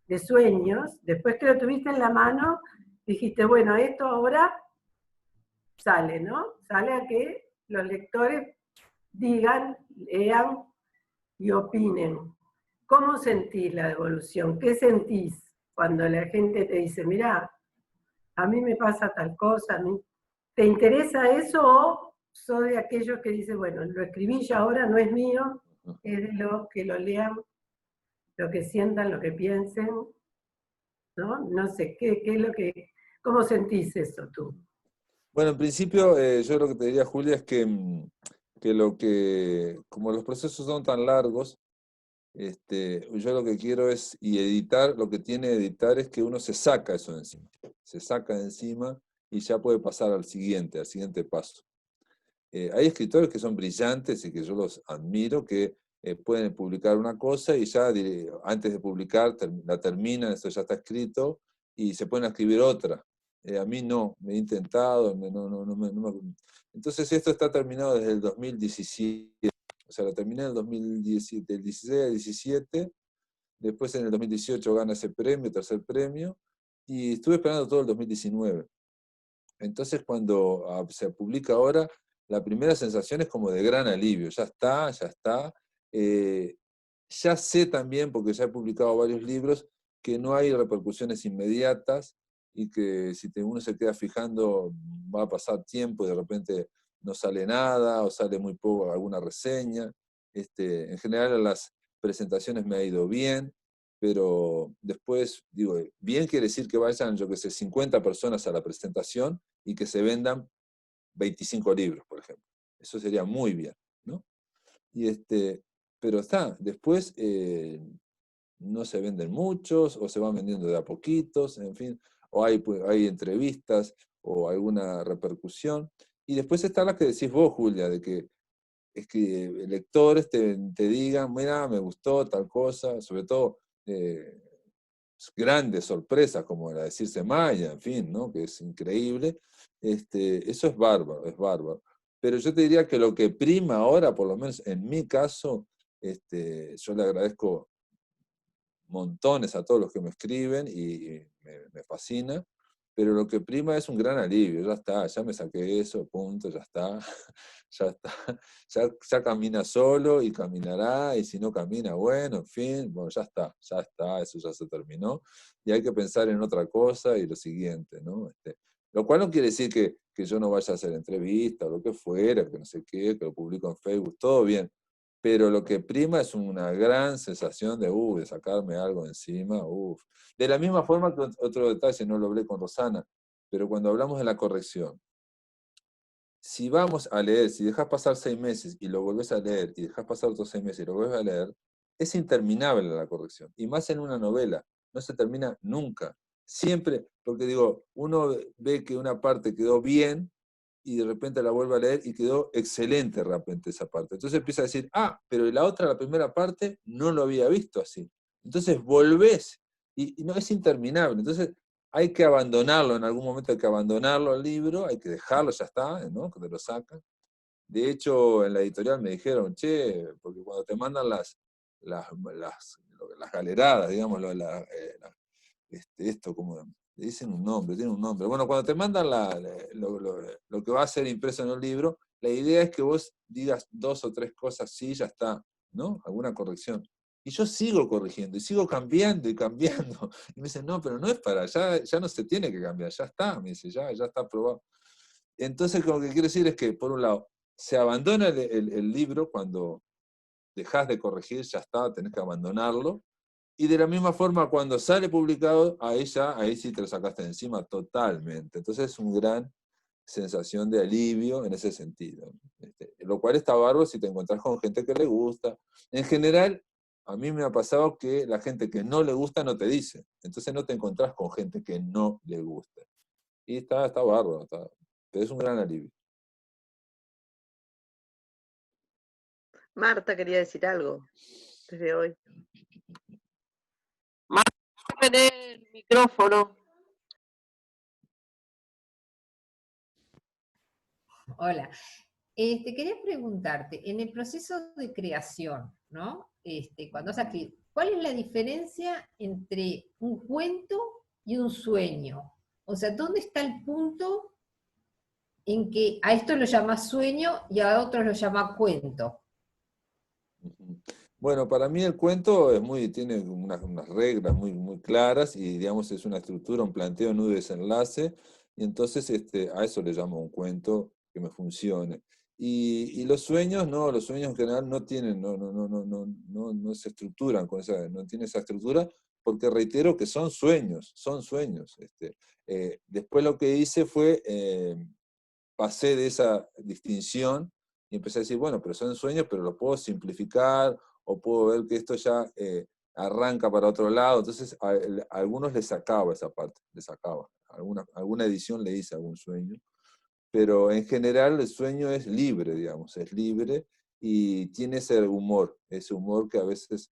de sueños, después que lo tuviste en la mano, dijiste, bueno, esto ahora sale, ¿no? Sale a que los lectores digan, lean y opinen. ¿Cómo sentís la devolución? ¿Qué sentís cuando la gente te dice, mirá, a mí me pasa tal cosa? ¿Te interesa eso o sos de aquellos que dicen, bueno, lo escribí ya ahora, no es mío, es de los que lo lean, lo que sientan, lo que piensen? ¿No? No sé, ¿cómo sentís eso tú? Bueno, en principio, yo lo que te diría, Julia, es que como los procesos son tan largos, Yo lo que quiero es, y editar, lo que tiene editar es que uno se saca eso de encima. Se saca de encima y ya puede pasar al siguiente paso. Hay escritores que son brillantes y que yo los admiro, que pueden publicar una cosa y ya antes de publicar la terminan, esto ya está escrito, y se pueden escribir otra. A mí no, me he intentado, entonces esto está terminado desde el 2017, o sea, lo terminé en el 2017, del 16 al 17, después en el 2018 gana ese premio, tercer premio, y estuve esperando todo el 2019. Entonces cuando se publica ahora, la primera sensación es como de gran alivio, ya está, ya está. Ya sé también, porque ya he publicado varios libros, que no hay repercusiones inmediatas y que si uno se queda fijando va a pasar tiempo y de repente no sale nada o sale muy poco alguna reseña. En general a las presentaciones me ha ido bien, pero después, digo, bien quiere decir que vayan, yo que sé, 50 personas a la presentación y que se vendan 25 libros, por ejemplo. Eso sería muy bien, ¿no? Pero está, después no se venden muchos, o se van vendiendo de a poquitos, en fin, o hay entrevistas, o alguna repercusión. Y después está la que decís vos, Julia, de que lectores te digan, mira, me gustó tal cosa, sobre todo grandes sorpresas, como la de Circe Maya, en fin, ¿no? Que es increíble. Eso es bárbaro, es bárbaro. Pero yo te diría que lo que prima ahora, por lo menos en mi caso, yo le agradezco montones a todos los que me escriben y me fascina, pero lo que prima es un gran alivio, ya está, ya me saqué eso, punto, ya está, ya está, ya camina solo y caminará, y si no camina, bueno, en fin, bueno, ya está, eso ya se terminó, y hay que pensar en otra cosa y lo siguiente, ¿no? Lo cual no quiere decir que yo no vaya a hacer entrevistas o lo que fuera, que no sé qué, que lo publico en Facebook, todo bien, pero lo que prima es una gran sensación de sacarme algo encima, De la misma forma que otro detalle, no lo hablé con Rosana, pero cuando hablamos de la corrección, si vamos a leer, si dejas pasar 6 meses y lo volvés a leer, y dejas pasar otros 6 meses y lo vuelves a leer, es interminable la corrección, y más en una novela, no se termina nunca. Siempre, porque digo, uno ve que una parte quedó bien, y de repente la vuelve a leer y quedó excelente de repente esa parte. Entonces empieza a decir, pero la primera parte, no lo había visto así. Entonces volvés, y no es interminable. Entonces hay que abandonarlo, en algún momento hay que abandonarlo al libro, hay que dejarlo, ya está, ¿no? Que te lo sacan. De hecho, en la editorial me dijeron, che, porque cuando te mandan las galeradas, digamos, esto como, le dicen un nombre, tiene un nombre. Bueno, cuando te mandan lo que va a ser impreso en el libro, la idea es que vos digas 2 o 3 cosas, sí, ya está, ¿no? Alguna corrección. Y yo sigo corrigiendo, y sigo cambiando y cambiando. Y me dicen, no, pero no es para, ya no se tiene que cambiar, ya está, me dice, ya está aprobado. Entonces, lo que quiero decir es que, por un lado, se abandona el libro cuando dejás de corregir, ya está, tenés que abandonarlo. Y de la misma forma, cuando sale publicado, ahí sí te lo sacaste de encima totalmente. Entonces es una gran sensación de alivio en ese sentido. Lo cual está bárbaro si te encontrás con gente que le gusta. En general, a mí me ha pasado que la gente que no le gusta no te dice. Entonces no te encontrás con gente que no le gusta. Y está bárbaro, pero es un gran alivio. Marta quería decir algo desde hoy. Marta, el micrófono. Hola. Quería preguntarte, en el proceso de creación, ¿no? ¿Cuál es la diferencia entre un cuento y un sueño? O sea, ¿dónde está el punto en que a esto lo llama sueño y a otros lo llama cuento? Bueno, para mí el cuento tiene unas reglas muy claras y, digamos, es una estructura, un planteo, nudo y desenlace, y entonces a eso le llamo un cuento que me funcione. Y los sueños, no, los sueños en general no tienen, no se estructuran no tienen esa estructura, porque reitero que son sueños. Después lo que hice fue, pasé de esa distinción y empecé a decir, bueno, pero son sueños, pero los puedo simplificar, o puedo ver que esto ya arranca para otro lado. Entonces a algunos les sacaba esa parte, les sacaba. Alguna edición le hice algún sueño, pero en general el sueño es libre, digamos, es libre y tiene ese humor que a veces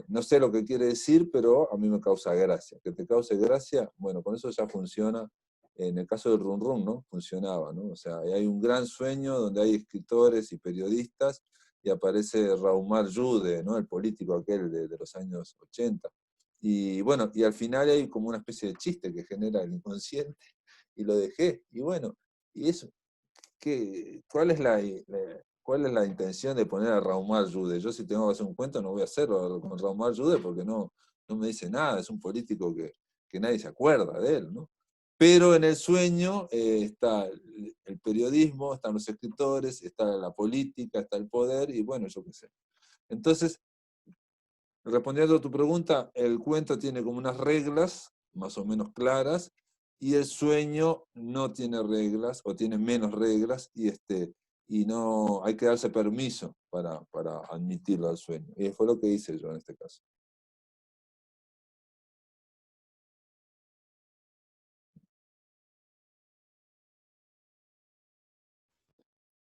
no sé lo que quiere decir, pero a mí me causa gracia. Que te cause gracia, bueno, con eso ya funciona. En el caso del Run Run, ¿no? Funcionaba, ¿no? O sea, hay un gran sueño donde hay escritores y periodistas y aparece Raumar Jude, ¿no? El político aquel de los años 80. Y bueno, y al final hay como una especie de chiste que genera el inconsciente y lo dejé. Y bueno, y eso, ¿cuál es la intención de poner a Raumar Jude? Yo si tengo que hacer un cuento no voy a hacerlo con Raumar Jude porque no me dice nada, es un político que nadie se acuerda de él, ¿no? Pero en el sueño está el periodismo, están los escritores, está la política, está el poder, y bueno, yo qué sé. Entonces, respondiendo a tu pregunta, el cuento tiene como unas reglas, más o menos claras, y el sueño no tiene reglas, o tiene menos reglas, y no hay que darse permiso para admitirlo al sueño. Y fue lo que hice yo en este caso.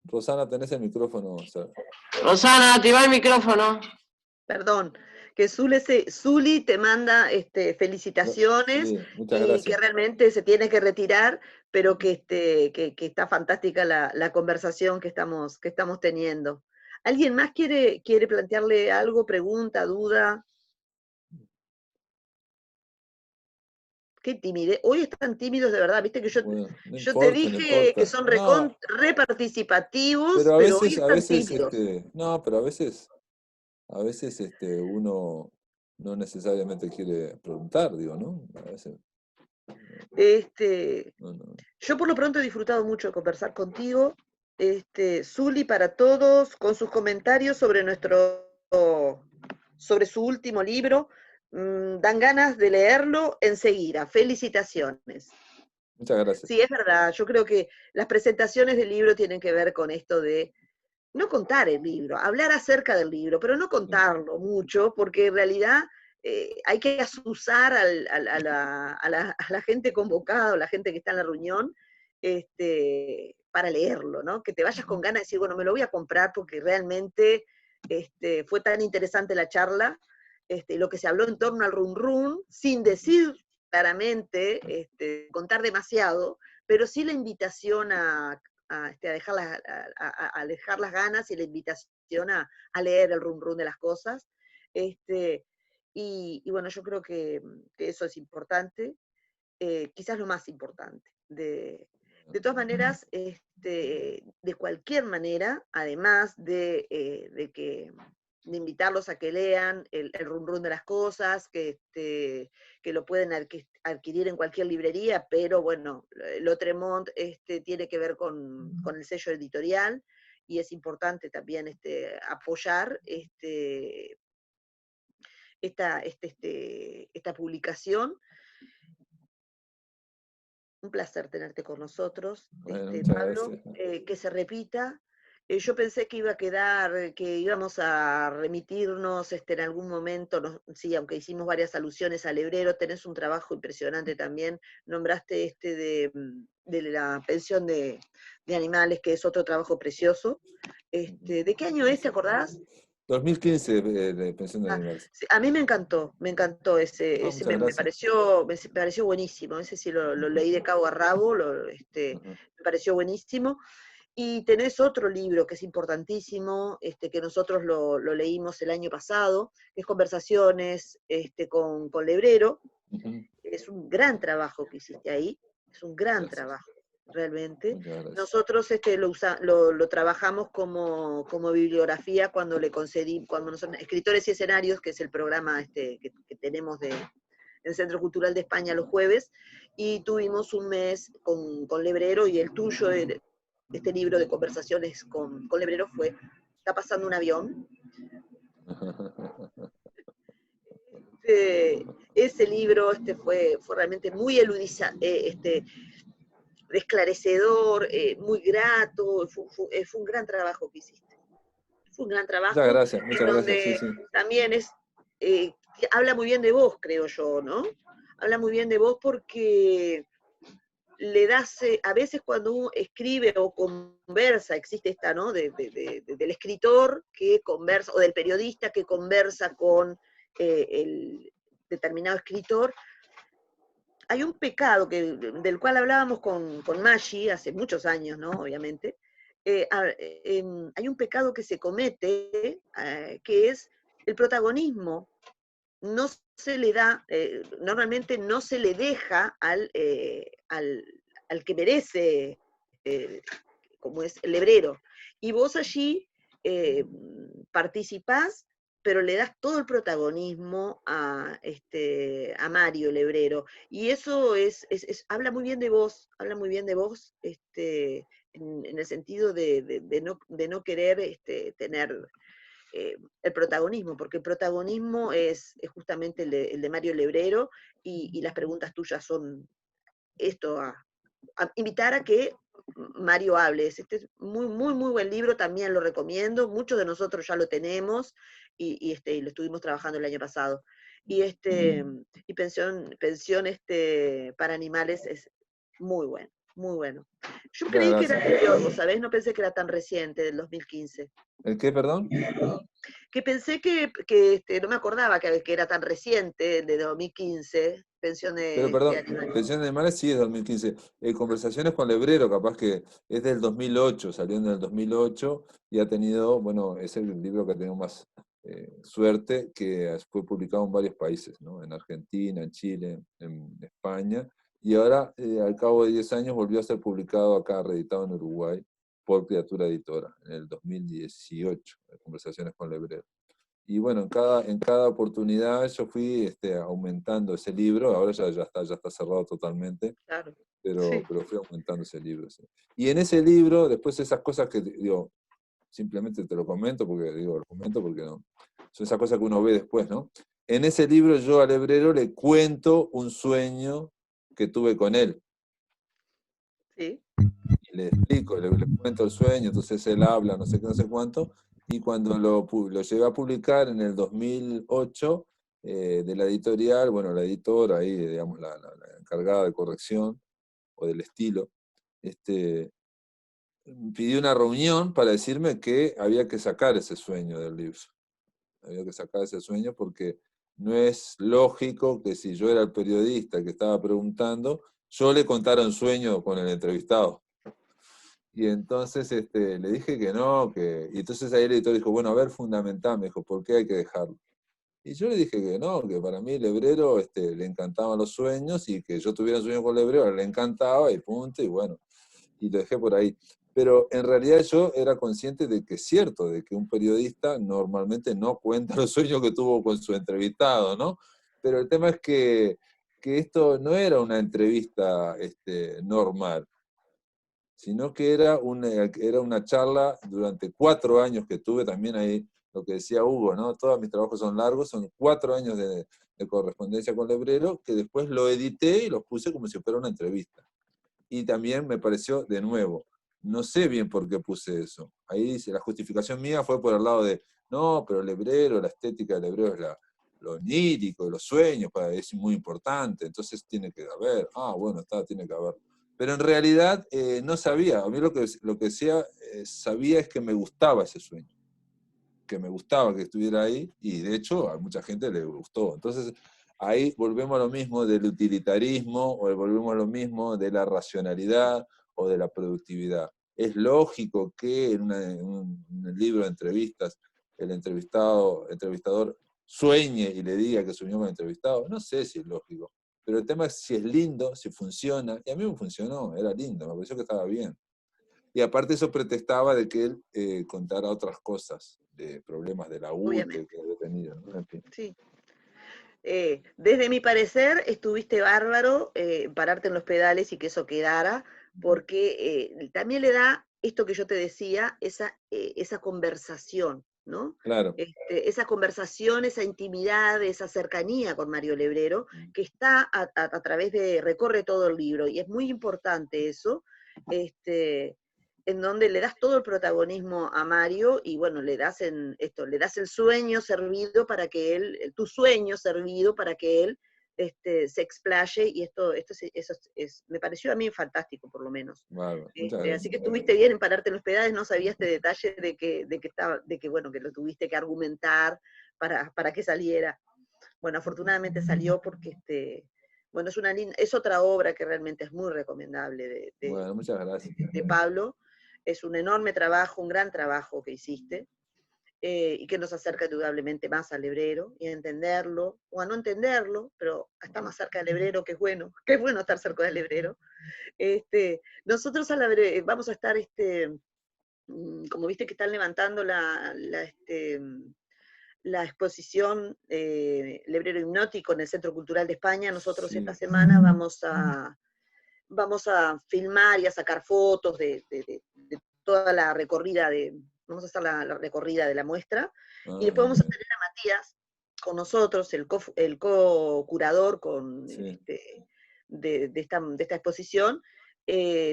Rosana, tenés el micrófono. Rosana, activa el micrófono. Perdón, que Zuli te manda felicitaciones, sí, muchas y gracias. que realmente se tiene que retirar, pero que está fantástica la conversación que estamos teniendo. ¿Alguien más quiere plantearle algo, pregunta, duda? Qué timidez. Hoy están tímidos de verdad, viste que Bueno, no yo te importa, no dije que importa. son No, re participativos, pero pero hoy están tímidos. no, pero a veces uno no necesariamente quiere preguntar, digo, ¿no? A veces, no. Yo por lo pronto he disfrutado mucho de conversar contigo. Zuli para todos, con sus comentarios sobre su último libro. Dan ganas de leerlo enseguida. Felicitaciones. Muchas gracias. Sí, es verdad. Yo creo que las presentaciones del libro tienen que ver con esto de no contar el libro, hablar acerca del libro, pero no contarlo mucho, porque en realidad hay que asusar a la gente convocada, o la gente que está en la reunión, para leerlo, ¿no? Que te vayas con ganas de decir, bueno, me lo voy a comprar porque realmente fue tan interesante la charla, lo que se habló en torno al Run Run, sin decir claramente, contar demasiado, pero sí la invitación a dejar las ganas y la invitación a leer el Run Run de las cosas. Y bueno, yo creo que eso es importante, quizás lo más importante. De todas maneras, de cualquier manera, además de invitarlos a que lean el Run Run de las cosas, que lo pueden adquirir en cualquier librería, pero bueno, Lotremont tiene que ver con el sello editorial, y es importante también apoyar esta publicación. Un placer tenerte con nosotros, Bueno, Pablo, que se repita. Yo pensé que iba a quedar, que íbamos a remitirnos en algún momento, sí, aunque hicimos varias alusiones al hebrero, tenés un trabajo impresionante también, nombraste de la pensión de animales, que es otro trabajo precioso. ¿De qué año es, te acordás? 2015 de pensión de animales. Sí, a mí me encantó ese Muchas me pareció buenísimo, ese sí lo leí de cabo a rabo, me pareció buenísimo. Y tenés otro libro que es importantísimo, que nosotros lo leímos el año pasado, que es Conversaciones con Lebrero. Es un gran trabajo que hiciste ahí, es un gran trabajo, realmente. Nosotros lo trabajamos como bibliografía cuando nosotros, Escritores y Escenarios, que es el programa que tenemos del Centro Cultural de España los jueves, y tuvimos un mes con Lebrero, y el tuyo, este libro de Conversaciones con Lebrero, está pasando un avión. Ese libro fue realmente muy esclarecedor, muy grato, fue un gran trabajo que hiciste. fue un gran trabajo. Muchas gracias, muchas gracias, sí, Donde sí. también habla muy bien de vos, creo yo, ¿no? Habla muy bien de vos porque le das, a veces cuando uno escribe o conversa, existe esta, ¿no? Del escritor que conversa, o del periodista que conversa con el determinado escritor. Hay un pecado del cual hablábamos con Maggi hace muchos años, ¿no? Obviamente. Hay un pecado que se comete, que es el protagonismo. No se le da, normalmente no se le deja al que merece, como es el lebrero. Y vos allí participás, pero le das todo el protagonismo a Mario Lebrero. Y eso habla muy bien de vos, en el sentido de no querer tener el protagonismo, porque el protagonismo es justamente el de Mario Lebrero, y las preguntas tuyas son esto, a invitar a que Mario hable. Este es muy, muy, muy buen libro, también lo recomiendo, muchos de nosotros ya lo tenemos, y lo estuvimos trabajando el año pasado. Y pensión para animales es muy bueno, muy bueno. Yo Muchas creí que era gracias. anterior, vos sabés, no pensé que era tan reciente, del 2015. ¿El qué, perdón? Que pensé que no me acordaba que era tan reciente, de 2015, pensión Pero de perdón, animales. Pensión de Animales sí es 2015. Conversaciones con Lebrero, capaz que es del 2008, salió en el 2008 y ha tenido, bueno, es el libro que ha tenido más suerte, que fue publicado en varios países, ¿no? En Argentina, en Chile, en España, y ahora, al cabo de 10 años, volvió a ser publicado acá, reeditado en Uruguay, por Criatura Editora, en el 2018, Conversaciones con Lebrero. Y bueno, en cada oportunidad yo fui aumentando ese libro, ahora ya está cerrado totalmente, Claro. pero Sí. fui aumentando ese libro. Sí. Y en ese libro, después esas cosas que digo, simplemente te lo comento porque no, son esas cosas que uno ve después, ¿no? En ese libro yo al Lebrero le cuento un sueño que tuve con él. Sí. Y le explico, le cuento el sueño, entonces él habla, no sé qué, no sé cuánto, y cuando lo llegué a publicar en el 2008, de la editorial, bueno, la editora ahí, digamos, la encargada de corrección, o del estilo, pidió una reunión para decirme que había que sacar ese sueño del libro. Había que sacar ese sueño porque no es lógico que si yo era el periodista que estaba preguntando, yo le contara un sueño con el entrevistado. Y entonces le dije que no, y entonces ahí el editor dijo, bueno, a ver, fundamental, me dijo, ¿por qué hay que dejarlo? Y yo le dije que no, que para mí Lebrero le encantaban los sueños, y que yo tuviera un sueño con Lebrero le encantaba, y punto, y bueno, y lo dejé por ahí. Pero en realidad yo era consciente de que es cierto, de que un periodista normalmente no cuenta los sueños que tuvo con su entrevistado, ¿no? Pero el tema es que esto no era una entrevista normal, sino que era una charla durante 4 años que tuve, también ahí, lo que decía Hugo, ¿no? Todos mis trabajos son largos, son 4 años de correspondencia con Lebrero, que después lo edité y los puse como si fuera una entrevista. Y también me pareció, de nuevo, no sé bien por qué puse eso. Ahí dice, la justificación mía fue por el lado de, no, pero Lebrero, la estética de Lebrero es lo onírico, los sueños, es muy importante, entonces tiene que haber, bueno, tiene que haber. Pero en realidad no sabía, a mí lo que sabía es que me gustaba ese sueño, que me gustaba que estuviera ahí, y de hecho a mucha gente le gustó. Entonces ahí volvemos a lo mismo del utilitarismo, o volvemos a lo mismo de la racionalidad o de la productividad. Es lógico que en un libro de entrevistas el entrevistador sueñe y le diga que soñó con el entrevistado. No sé si es lógico, pero el tema es si es lindo, si funciona, y a mí me funcionó, era lindo, me pareció que estaba bien. Y aparte eso pretextaba de que él contara otras cosas, de problemas de la UTE que había tenido, ¿no? En fin. Sí. Desde mi parecer, estuviste bárbaro, pararte en los pedales y que eso quedara, porque también le da esto que yo te decía, esa conversación, ¿no? Claro. Esa conversación, esa intimidad, esa cercanía con Mario Lebrero, que está a través recorre todo el libro, y es muy importante eso, en donde le das todo el protagonismo a Mario y bueno, le das el sueño servido para que él, tu sueño servido para que él se explaye, y eso me pareció a mí fantástico, por lo menos. Bueno, muchas gracias. Así que estuviste bien en pararte en los pedales, no sabía este detalle de que bueno, que lo tuviste que argumentar para que saliera. Bueno, afortunadamente salió porque bueno, es otra obra que realmente es muy recomendable Bueno, muchas gracias. de Pablo. Es un enorme trabajo, un gran trabajo que hiciste, y que nos acerca indudablemente más al hebrero, y a entenderlo, o a no entenderlo, pero está más cerca del hebrero, que es bueno estar cerca del hebrero. Nosotros vamos a estar, como viste que están levantando la exposición Lebrero Hipnótico en el Centro Cultural de España, nosotros Sí. esta semana vamos a filmar y a sacar fotos de toda la recorrida vamos a hacer la recorrida de la muestra, y después vamos a tener a Matías con nosotros, el co-curador Sí. de esta exposición,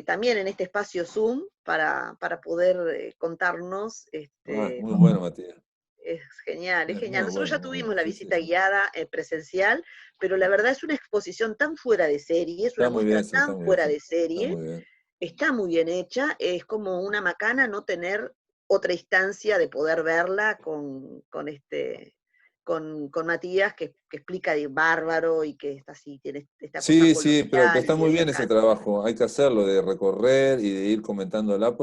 también en este espacio Zoom, para poder contarnos. Muy bueno, Matías. Es genial, es Es genial. muy Nosotros bueno, ya muy tuvimos bueno. la Sí, visita sí. guiada presencial, pero la verdad es una exposición tan fuera de serie, es una Está muy muestra bien, sí, está tan muy fuera bien. de serie, Está muy bien. está muy bien hecha, es como una macana no tener otra instancia de poder verla con Matías, que explica de bárbaro, y que está así, tiene esta cosa Sí, sí, pero coloquial está y muy bien esa ese calma. trabajo. Hay que hacerlo, de recorrer y de ir comentándola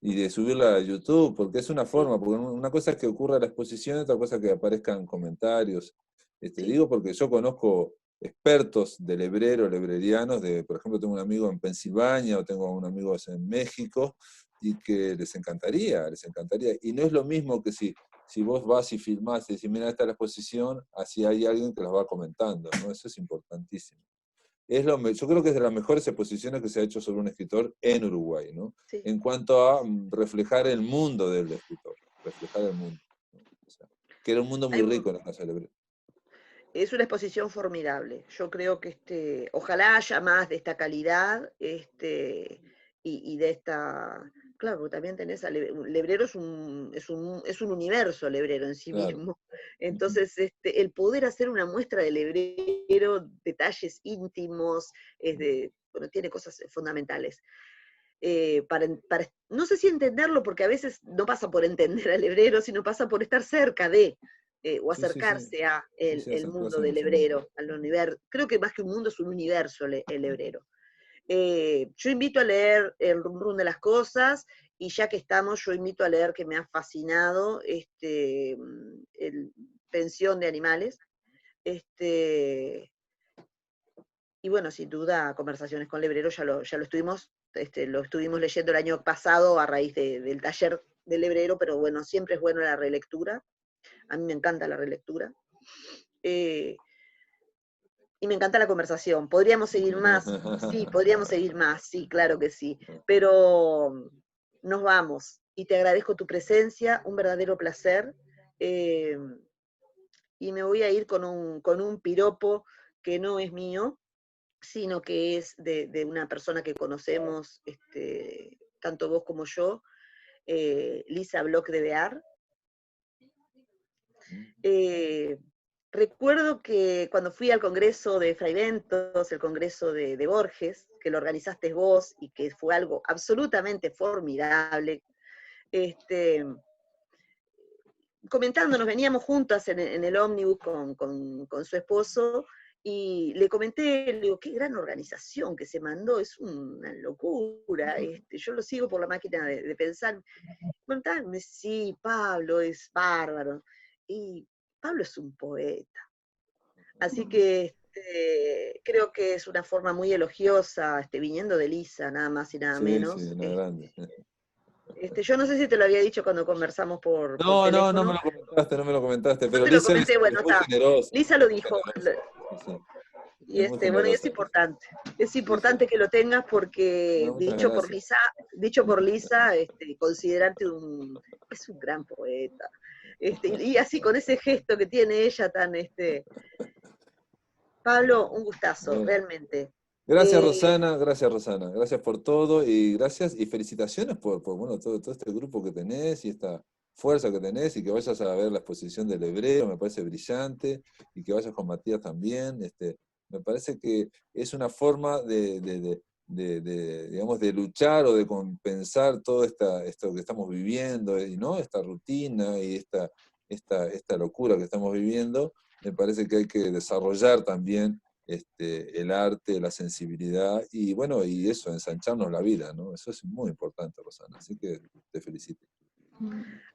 y de subirla a YouTube, porque es una forma, porque una cosa es que ocurra la exposición, otra cosa es que aparezcan comentarios. Sí. Digo porque yo conozco expertos del hebrero, librerianos, por ejemplo, tengo un amigo en Pensilvania o tengo un amigo en México, y que les encantaría. Y no es lo mismo que si vos vas y filmás y decís, mira, esta es la exposición, así hay alguien que las va comentando, ¿no? Eso es importantísimo. Yo creo que es de las mejores exposiciones que se ha hecho sobre un escritor en Uruguay, ¿no? Sí. En cuanto a reflejar el mundo del escritor, reflejar el mundo, ¿no? O sea, que era un mundo muy rico en la Casa del Hebreo. Es una exposición formidable. Yo creo que ojalá haya más de esta calidad, y de esta. Claro, porque también tenés Lebrero es un universo, Lebrero en sí Claro. mismo. Entonces, el poder hacer una muestra de Lebrero, detalles íntimos, bueno, tiene cosas fundamentales. No sé si entenderlo, porque a veces no pasa por entender al hebrero, sino pasa por estar cerca de, o Sí, sí, sí. acercarse a Sí, sí, el mundo acercarse del mucho más. hebrero, al universo. Creo que más que un mundo es un universo el hebrero. Yo invito a leer El Rum Rum de las Cosas, y ya que estamos, yo invito a leer, que me ha fascinado, Pensión de Animales. Y bueno, sin duda, Conversaciones con Lebrero ya lo estuvimos leyendo el año pasado a raíz del taller del Lebrero, pero bueno, siempre es bueno la relectura. A mí me encanta la relectura. Y me encanta la conversación. ¿Podríamos seguir más? Sí, podríamos seguir más, sí, claro que sí. Pero nos vamos. Y te agradezco tu presencia, un verdadero placer. Y me voy a ir con un piropo que no es mío, sino que es de una persona que conocemos, tanto vos como yo, Lisa Bloch de Bear. Recuerdo que cuando fui al congreso de Fray Bentos, el congreso de Borges, que lo organizaste vos y que fue algo absolutamente formidable, comentándonos, veníamos juntas en el ómnibus con su esposo, y le comenté, le digo, qué gran organización que se mandó, es una locura, yo lo sigo por la máquina de pensar. Bueno, sí, Pablo es bárbaro, y Pablo es un poeta. Así que creo que es una forma muy elogiosa, viniendo de Lisa, nada más y nada menos. Sí, una grande. Yo no sé si te lo había dicho cuando conversamos por No teléfono. No me lo comentaste, pero No te lo Lisa comenté, bueno, es muy está. generosa. Lisa lo dijo. Sí. Y Es muy bueno, y es generosa. importante. Es Sí, importante que lo tengas, porque No, muchas dicho por gracias. Lisa, considerarte es un gran poeta. Y así con ese gesto que tiene ella tan, Pablo, un gustazo, Bueno. realmente. Gracias, Rosana, gracias por todo, y gracias y felicitaciones por bueno, todo este grupo que tenés y esta fuerza que tenés, y que vayas a ver la exposición del Hebreo, me parece brillante, y que vayas con Matías también. Me parece que es una forma digamos, de luchar o de compensar todo esto que estamos viviendo, ¿no? Esta rutina y esta locura que estamos viviendo. Me parece que hay que desarrollar también el arte, la sensibilidad, y bueno, y eso, ensancharnos la vida, ¿no? Eso es muy importante, Rosana, así que te felicito.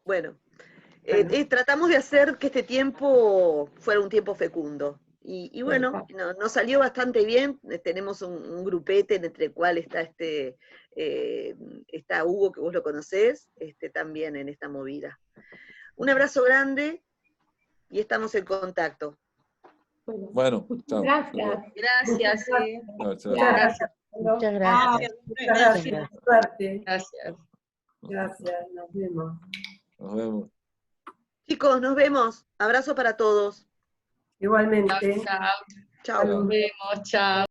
Bueno, tratamos de hacer que este tiempo fuera un tiempo fecundo, y bueno, nos salió bastante bien. Tenemos un grupete entre el cual está está Hugo, que vos lo conocés, también en esta movida. Un abrazo grande, y estamos en contacto. Bueno, chao. Gracias. Gracias. Chao. Gracias. Muchas gracias. Gracias. Suerte. Gracias. Gracias. Nos vemos. Nos vemos. Chicos, nos vemos. Abrazo para todos. Igualmente. Chao. Chao. Nos vemos. Chao.